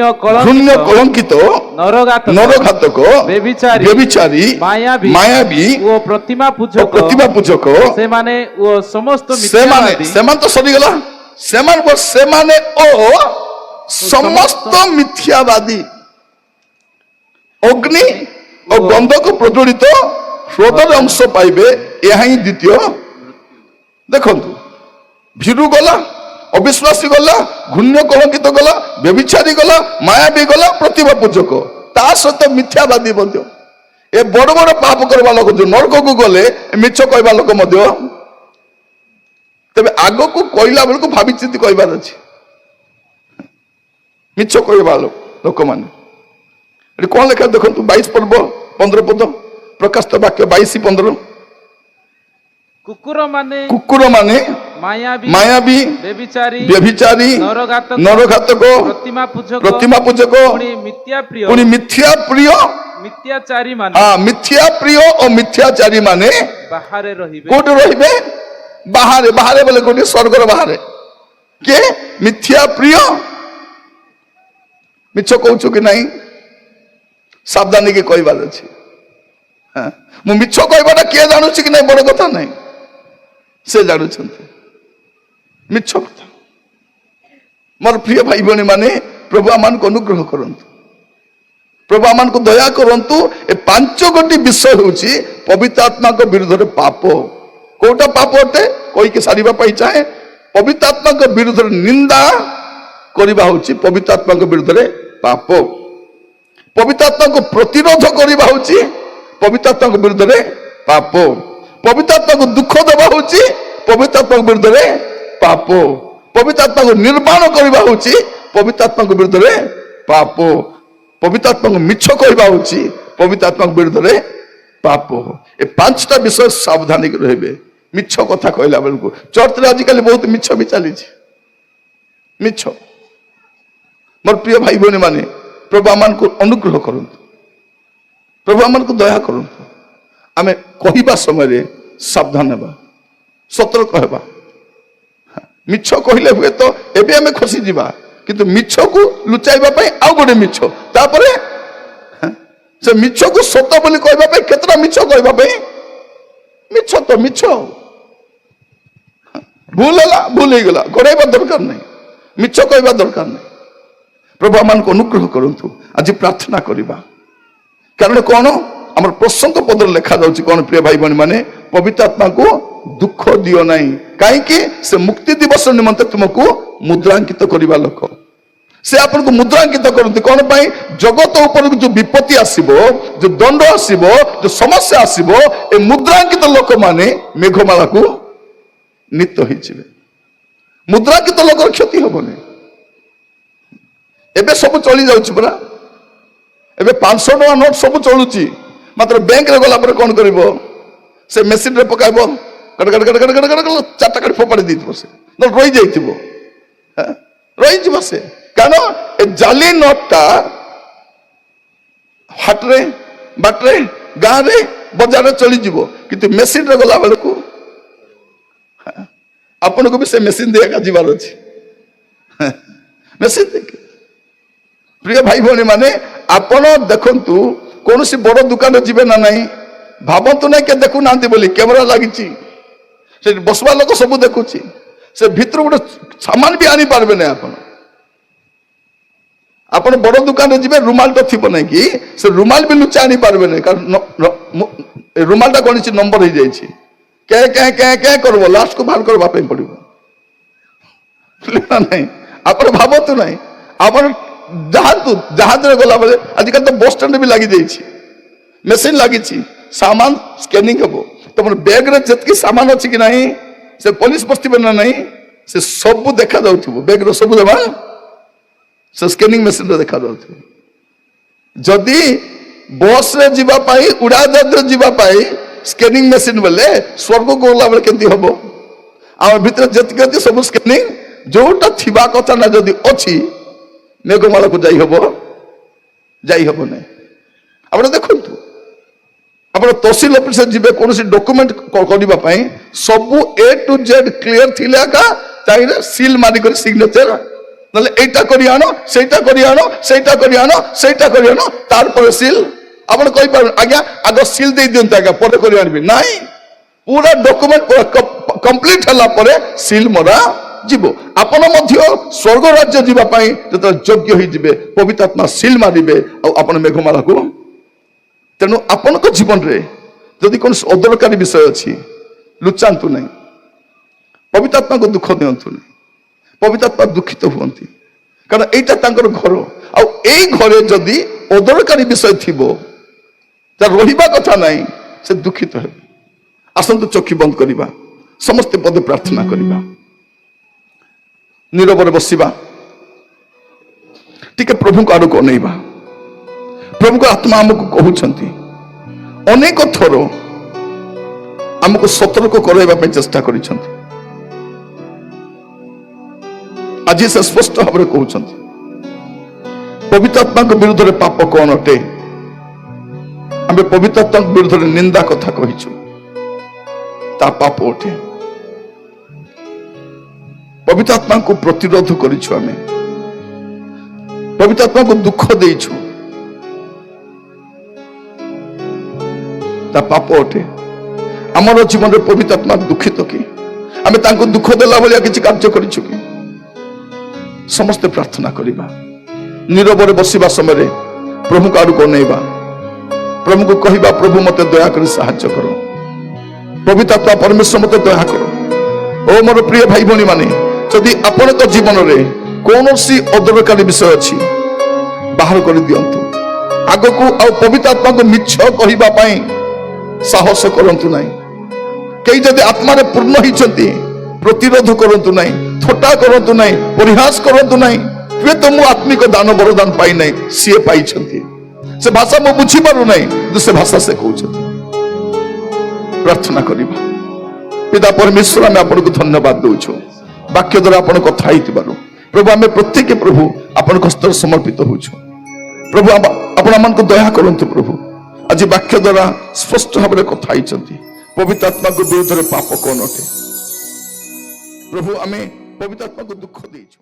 କଳଙ୍କିତ, ନରଘାତକ, ବ୍ୟଭିଚାରୀ, ମାୟାବୀ ଓ ପ୍ରତିମା ପୂଜକ, ସେମାନେ ଓ ସମସ୍ତ ସେମାନେ ତ ସରିଗଲା। ସେମାନେ ଓ ସମସ୍ତ ମିଥ୍ୟାବାଦୀ ଅଗ୍ନି ଓ ଗନ୍ଧକ ପ୍ରଜ୍ୱଳିତ ହ୍ରଦର ଅଂଶ ପାଇବେ। ଏହା ହିଁ ଦ୍ୱିତୀୟ। ଦେଖନ୍ତୁ, ଭୀରୁ ଗଲା, ଅବିଶ୍ୱାସୀ ଗଲା, ଘୃଣ୍ୟ କଳଙ୍କିତ ଗଲା, ବ୍ୟଭିଚାରୀ ଗଲା, ମାୟାବୀ ଗଲା, ପ୍ରତିଭା ପୂଜକ, ତା ସହିତ ମିଥ୍ୟାବାଦୀ ମଧ୍ୟ। ଏ ବଡ ବଡ ପାପ କରିବା ଲୋକ ଯୋଉ ନରକକୁ ଗଲେ ମିଛ କହିବା ଲୋକ ମଧ୍ୟ, ତେବେ ଆଗକୁ କହିଲା ବେଳକୁ ଭାବି ଚିନ୍ତି କହିବାର ଅଛି। ମିଛ କହିବା ଲୋକମାନେ ଏଠି କଣ ଲେଖା ଦେଖନ୍ତୁ, 22 ପର୍ବ 15 ପଦ, ପ୍ରକାଶିତ ବାକ୍ୟ 22:15। କୁକୁର ମାନେ ମାୟାବୀ ବ୍ୟଭିଚାରୀ ନରଘାତକ ପ୍ରତିମା ପୂଜକ ପୁଣି ମିଥ୍ୟା ପ୍ରିୟ ଓ ମିଥ୍ୟାଚାରୀ ମାନେ ବାହାରେ ରହିବେ। କୋଉଠି ରହିବେ? ବାହାରେ। ବାହାରେ ବୋଲେ କୋଉଠି? ସ୍ୱର୍ଗର ବାହାରେ। କିଏ? ମିଥ୍ୟା ପ୍ରିୟ। ମିଛ କହୁଛୁ କି ନାହିଁ ସାବଧାନ କି କହିବାର ଅଛି। ମୁଁ ମିଛ କହିବାଟା କିଏ ଜାଣୁଛି କି ନାହିଁ ବଡ କଥା ନାହିଁ, ସେ ଜାଣୁଛନ୍ତି ମିଛ କଥା। ମୋର ପ୍ରିୟ ଭାଇ ଭଉଣୀ ମାନେ, ପ୍ରଭୁ ଆମମାନଙ୍କୁ ଅନୁଗ୍ରହ କରନ୍ତୁ, ପ୍ରଭୁ ଆମମାନଙ୍କୁ ଦୟା କରନ୍ତୁ। ଏ 5 ବିଷୟ ହେଉଛି ପବିତ୍ର ଆତ୍ମାଙ୍କ ବିରୁଦ୍ଧରେ ପାପ। କୋଉଟା ପାପ ଅଟେ କହିକି ସାରିବା ପାଇଁ ଚାହେଁ। ପବିତ୍ର ଆତ୍ମାଙ୍କ ବିରୁଦ୍ଧରେ ନିନ୍ଦା କରିବା ହେଉଛି ପବିତ୍ର ଆତ୍ମାଙ୍କ ବିରୁଦ୍ଧରେ ପାପ। ପବିତ୍ର ଆତ୍ମାକୁ ପ୍ରତିରୋଧ କରିବା ହେଉଛି ପବିତ୍ର ଆତ୍ମାଙ୍କ ବିରୁଦ୍ଧରେ ପାପ। ପବିତ୍ର ଆତ୍ମାକୁ ଦୁଃଖ ଦେବା ହେଉଛି ପବିତ୍ର ଆତ୍ମାଙ୍କ ବିରୁଦ୍ଧରେ ପାପ। ପବିତ୍ର ଆତ୍ମାକୁ ନିର୍ମାଣ କରିବା ହେଉଛି ପବିତ୍ର ଆତ୍ମାଙ୍କ ବିରୁଦ୍ଧରେ ପାପ। ପବିତ୍ର ଆତ୍ମାକୁ ମିଛ କହିବା ହେଉଛି ପବିତ୍ର ଆତ୍ମାଙ୍କ ବିରୁଦ୍ଧରେ ପାପ। ଏ 5ଟା ବିଷୟ ସାବଧାନୀ ରହିବେ ମିଛ କଥା କହିଲା ବେଳକୁ। ଚର୍ଚ୍ଚରେ ଆଜିକାଲି ବହୁତ ମିଛ ବି ଚାଲିଛି। ମିଛ। ମୋର ପ୍ରିୟ ଭାଇ ଭଉଣୀ ମାନେ, ପ୍ରଭୁ ଆମମାନଙ୍କୁ ଅନୁଗ୍ରହ କରନ୍ତୁ, ପ୍ରଭୁ ଆମମାନଙ୍କୁ ଦୟା କରନ୍ତୁ। ଆମେ କହିବା ସମୟରେ ସାବଧାନ ହେବା, ସତର୍କ ହେବା। ମିଛ କହିଲେ ହୁଏତ ଏବେ ଆମେ ଖସିଯିବା, କିନ୍ତୁ ମିଛକୁ ଲୁଚାଇବା ପାଇଁ ଆଉ ଗୋଟେ ମିଛ, ତାପରେ ସେ ମିଛକୁ ସତ ବୋଲି କହିବା ପାଇଁ କେତେଟା ମିଛ କହିବା ପାଇଁ ମିଛ ତ ମିଛ। ଭୁଲ ହେଲା, ଭୁଲ ହେଇଗଲା, ଘୋଡ଼ାଇବା ଦରକାର ନାହିଁ, ମିଛ କହିବା ଦରକାର ନାହିଁ। ପ୍ରଭୁ ଆମମାନଙ୍କୁ ଅନୁଗ୍ରହ କରନ୍ତୁ। ଆଜି ପ୍ରାର୍ଥନା କରିବା, କାରଣ କଣ ଆମର ପ୍ରସଙ୍ଗ ପଦରେ ଲେଖା ଯାଉଛି କଣ ପ୍ରିୟ ଭାଇ ଭଉଣୀ ମାନେ, ପବିତ୍ର ଆତ୍ମାକୁ ଦୁଃଖ ଦିଅ ନାହିଁ। କାହିଁକି? ସେ ମୁକ୍ତି ଦିବସ ନିମନ୍ତେ ତୁମକୁ ମୁଦ୍ରାଙ୍କିତ କରିବା ଲୋକ। ସେ ଆପଣଙ୍କୁ ମୁଦ୍ରାଙ୍କିତ କରନ୍ତି କଣ ପାଇଁ? ଜଗତ ଉପରକୁ ଯୋଉ ବିପତ୍ତି ଆସିବ, ଯୋଉ ଦଣ୍ଡ ଆସିବ, ଯୋଉ ସମସ୍ୟା ଆସିବ, ଏ ମୁଦ୍ରାଙ୍କିତ ଲୋକମାନେ ମେଘମାଳାକୁ ନିତ୍ୟ ହେଇଯିବେ। ମୁଦ୍ରାଙ୍କିତ ଲୋକର କ୍ଷତି ହବନି। ଏବେ ସବୁ ଚଳି ଯାଉଛି ପରା, ଏବେ 500 ଟଙ୍କା ନୋଟ ସବୁ ଚଳୁଛି, ମାତ୍ର ବ୍ୟାଙ୍କରେ ଗଲା ପରେ କଣ କରିବ? ସେ ମେସିନରେ ପକାଇବ, ଚାରିଟା କାଟି ଫୋପାଡ଼ି ଦେଇଥିବ, ସେ ରହିଯାଇଥିବ, ରହିଯିବ ସେ। କାରଣ ଏ ଜାଲି ନୋଟଟା ହାଟରେ ବାଟରେ ଗାଁରେ ବଜାରରେ ଚଳିଯିବ, କିନ୍ତୁ ମେସିନରେ ଗଲା ବେଳକୁ ଆପଣଙ୍କୁ ବି ସେ ମେସିନ ଦେଇକା ଯିବାର ଅଛି। ମେସିନ ଦେଇକି ପ୍ରିୟ ଭାଇ ଭଉଣୀ ମାନେ, ଆପଣ ଦେଖନ୍ତୁ କୌଣସି ବଡ ଦୋକାନରେ ଯିବେ ନା ନାହିଁ, ଭାବନ୍ତୁ ନାହିଁ କିଏ ଦେଖୁନାହାନ୍ତି ବୋଲି, କ୍ୟାମେରା ଲାଗିଛି, ସେଠି ବସିବା ଲୋକ ସବୁ ଦେଖୁଛି, ସେ ଭିତରୁ ଗୋଟେ ସାମାନ ବି ଆଣିପାରିବେ ନାହିଁ ଆପଣ। ଆପଣ ବଡ ଦୋକାନରେ ଯିବେ, ରୁମାଲଟା ଥିବ ନାହିଁ କି, ସେ ରୁମାଲ ବି ଲୁଚା ଆଣିପାରିବେ ନାହିଁ, କାରଣ ରୁମାଲଟା କଣ ହେଇଛି, ନମ୍ବର ହେଇଯାଇଛି। କେ କରିବ, ଲାଷ୍ଟକୁ ବାହାର କରିବା ପାଇଁ ପଡିବ ନାହିଁ। ଆପଣ ଭାବନ୍ତୁ ନାହିଁ, ଆପଣ ଯାଆନ୍ତୁ ଜାହାଜରେ ଗଲାବେଳେ, ଆଜିକାଲି ତ ବସ୍ ଷ୍ଟାଣ୍ଡ ବି ଲାଗିଯାଇଛି, ମେସିନ ଲାଗିଛି, ସାମାନ ସ୍କାନିଂ ହବ। ତମର ବ୍ୟାଗରେ ଯେତିକି ସାମାନ ଅଛି କି ନାହିଁ, ସେ ପୋଲିସ ବସିଥିବେ ନା ନାହିଁ, ସେ ସବୁ ଦେଖାଯାଉଥିବ, ବ୍ୟାଗର ସବୁ ଦେବା ସେ ସ୍କାନିଂ ମେସିନରେ ଦେଖାଯାଉଥିବ। ଯଦି ବସରେ ଯିବା ପାଇଁ, ଉଡାଜାହାଜରେ ଯିବା ପାଇଁ ସ୍କାନିଂ ମେସିନ ବେଲେ, ସ୍ୱର୍ଗକୁ ଗଲା ବେଳେ କେମିତି ହବ? ଆମ ଭିତରେ ଯେତିକି ଅଛି ସବୁ ସ୍କାନିଂ, ଯୋଉଟା ଥିବା କଥା ନା ଯଦି ଅଛି, ମେଘମାଳାକୁ ଯାଇ ହବ? ଯାଇ ହବ ନାହିଁ। ଆପଣ ଦେଖନ୍ତୁ, ଆପଣ ତହସିଲ ଅଫିସରେ ଯିବେ କୌଣସି ଡକୁମେଣ୍ଟ କରିବା ପାଇଁ, ସବୁ A to Z କ୍ଲିୟର ଥିଲେ ଏକା ଚାହିଁଲେ ସିଲ ମାରିକରି ସିଗ୍ନେଚର, ନହେଲେ ଏଇଟା କରି ଆଣ, ସେଇଟା କରି ଆଣ, ସେଇଟା କରି ଆଣ, ସେଇଟା କରି ଆଣ, ତାରପରେ ସିଲ। ଆପଣ କହିପାରିବେ ଆଜ୍ଞା ଆଗ ସିଲ ଦେଇ ଦିଅନ୍ତୁ ଆଜ୍ଞା, ପରେ କରି ଆଣିବି। ନାଇଁ, ପୁରା ଡକୁମେଣ୍ଟ କମ୍ପ୍ଲିଟ ହେଲା ପରେ ସିଲ ମରା ଯିବ। ଆପଣ ମଧ୍ୟ ସ୍ୱର୍ଗ ରାଜ୍ୟ ଯିବା ପାଇଁ ଯେତେବେଳେ ଯୋଗ୍ୟ ହେଇଯିବେ, ପବିତ୍ର ଆତ୍ମା ସିଲ ମାରିବେ ଆଉ ଆପଣ ମେଘମାଳାକୁ। ତେଣୁ ଆପଣଙ୍କ ଜୀବନରେ ଯଦି କୌଣସି ଅଦରକାରୀ ବିଷୟ ଅଛି, ଲୁଚାନ୍ତୁ ନାହିଁ, ପବିତ୍ର ଆତ୍ମାକୁ ଦୁଃଖ ଦିଅନ୍ତୁ ନାହିଁ। ପବିତ୍ର ଆତ୍ମା ଦୁଃଖିତ ହୁଅନ୍ତି, କାରଣ ଏଇଟା ତାଙ୍କର ଘର, ଆଉ ଏଇ ଘରେ ଯଦି ଅଦରକାରୀ ବିଷୟ ଥିବ, ଯାହା ରହିବା କଥା ନାହିଁ ସେ ଦୁଃଖିତ ହେବେ। ଆସନ୍ତୁ ଚକ୍ଷୁ ବନ୍ଦ କରିବା, ସମସ୍ତେ ପଦେ ପ୍ରାର୍ଥନା କରିବା, ନୀରବରେ ବସିବା, ଟିକେ ପ୍ରଭୁଙ୍କ ଆଡ଼କୁ ଅନେଇବା। ପ୍ରଭୁଙ୍କ ଆତ୍ମା ଆମକୁ କହୁଛନ୍ତି, ଅନେକ ଥର ଆମକୁ ସତର୍କ କରାଇବା ପାଇଁ ଚେଷ୍ଟା କରିଛନ୍ତି। ଆଜି ସେ ସ୍ପଷ୍ଟ ଭାବରେ କହୁଛନ୍ତି, ପବିତ୍ର ଆତ୍ମାଙ୍କ ବିରୁଦ୍ଧରେ ପାପ କଣ ଅଟେ? ଆମେ ପବିତ୍ର ଆତ୍ମାଙ୍କ ବିରୁଦ୍ଧରେ ନିନ୍ଦା କଥା କହିଛୁ, ତା ପାପ ଅଟେ। ପବିତ୍ର ଆତ୍ମାଙ୍କୁ ପ୍ରତିରୋଧ କରିଛୁ, ଆମେ ପବିତ୍ର ଆତ୍ମାଙ୍କୁ ଦୁଃଖ ଦେଇଛୁ, ତା ପାପ ଅଟେ। ଆମର ଜୀବନରେ ପବିତ୍ର ଆତ୍ମା ଦୁଃଖିତ କି? ଆମେ ତାଙ୍କୁ ଦୁଃଖ ଦେଲା ଭଳିଆ କିଛି କାର୍ଯ୍ୟ କରିଛୁ କି? ସମସ୍ତେ ପ୍ରାର୍ଥନା କରିବା, ନୀରବରେ ବସିବା ସମୟରେ ପ୍ରଭୁଙ୍କ ଆଡ଼କୁ ଅନେଇବା, ପ୍ରଭୁଙ୍କୁ କହିବା, ପ୍ରଭୁ ମତେ ଦୟାକରି ସାହାଯ୍ୟ କର। ପବିତ୍ର ଆତ୍ମା ପରମେଶ୍ୱର ମତେ ଦୟା କର। ଓ ମୋର ପ୍ରିୟ ଭାଇ ଭଉଣୀ ମାନେ, ଯଦି ଆପଣଙ୍କ ଜୀବନରେ କୌଣସି ଅଦରକାରୀ ବିଷୟ ଅଛି, ବାହାର କରିଦିଅନ୍ତୁ। ଆଗକୁ ଆଉ ପବିତ୍ର ଆତ୍ମାଙ୍କୁ ମିଛ କହିବା ପାଇଁ ସାହସ କରନ୍ତୁ ନାହିଁ। କେହି ଯଦି ଆତ୍ମାରେ ପୂର୍ଣ୍ଣ ହେଇଛନ୍ତି, ପ୍ରତିରୋଧ କରନ୍ତୁ ନାହିଁ, ଥଟ୍ଟା କରନ୍ତୁ ନାହିଁ, ପରିହାସ କରନ୍ତୁ ନାହିଁ। ହୁଏତ ମୁଁ ଆତ୍ମିକ ଦାନ ବରଦାନ ପାଇନାହିଁ, ସିଏ ପାଇଛନ୍ତି। ସେ ଭାଷା ମୁଁ ବୁଝିପାରୁନାହିଁ, କିନ୍ତୁ ସେ ଭାଷା ସେ କହୁଛନ୍ତି। ପ୍ରାର୍ଥନା କରିବା। ପିତା ପରମେଶ୍ୱର, ଆମେ ଆପଣଙ୍କୁ ଧନ୍ୟବାଦ ଦଉଛୁ ବାକ୍ୟ ଦ୍ୱାରା ଆପଣ କଥା ହେଇଥିବାରୁ। ପ୍ରଭୁ, ଆମେ ପ୍ରତ୍ୟେକ ପ୍ରଭୁ ଆପଣଙ୍କ ହସ୍ତରେ ସମର୍ପିତ ହଉଛୁ। ପ୍ରଭୁ, ଆପଣ ଆମକୁ ଦୟା କରନ୍ତୁ। ପ୍ରଭୁ, ଆଜି ବାକ୍ୟ ଦ୍ୱାରା ସ୍ପଷ୍ଟ ଭାବରେ କଥା ହେଇଛନ୍ତି, ପବିତ୍ର ଆତ୍ମାଙ୍କ ବିରୁଦ୍ଧରେ ପାପ କଣ ଅଟେ। ପ୍ରଭୁ, ଆମେ ପବିତ୍ର ଆତ୍ମାକୁ ଦୁଃଖ ଦେଇଛୁ।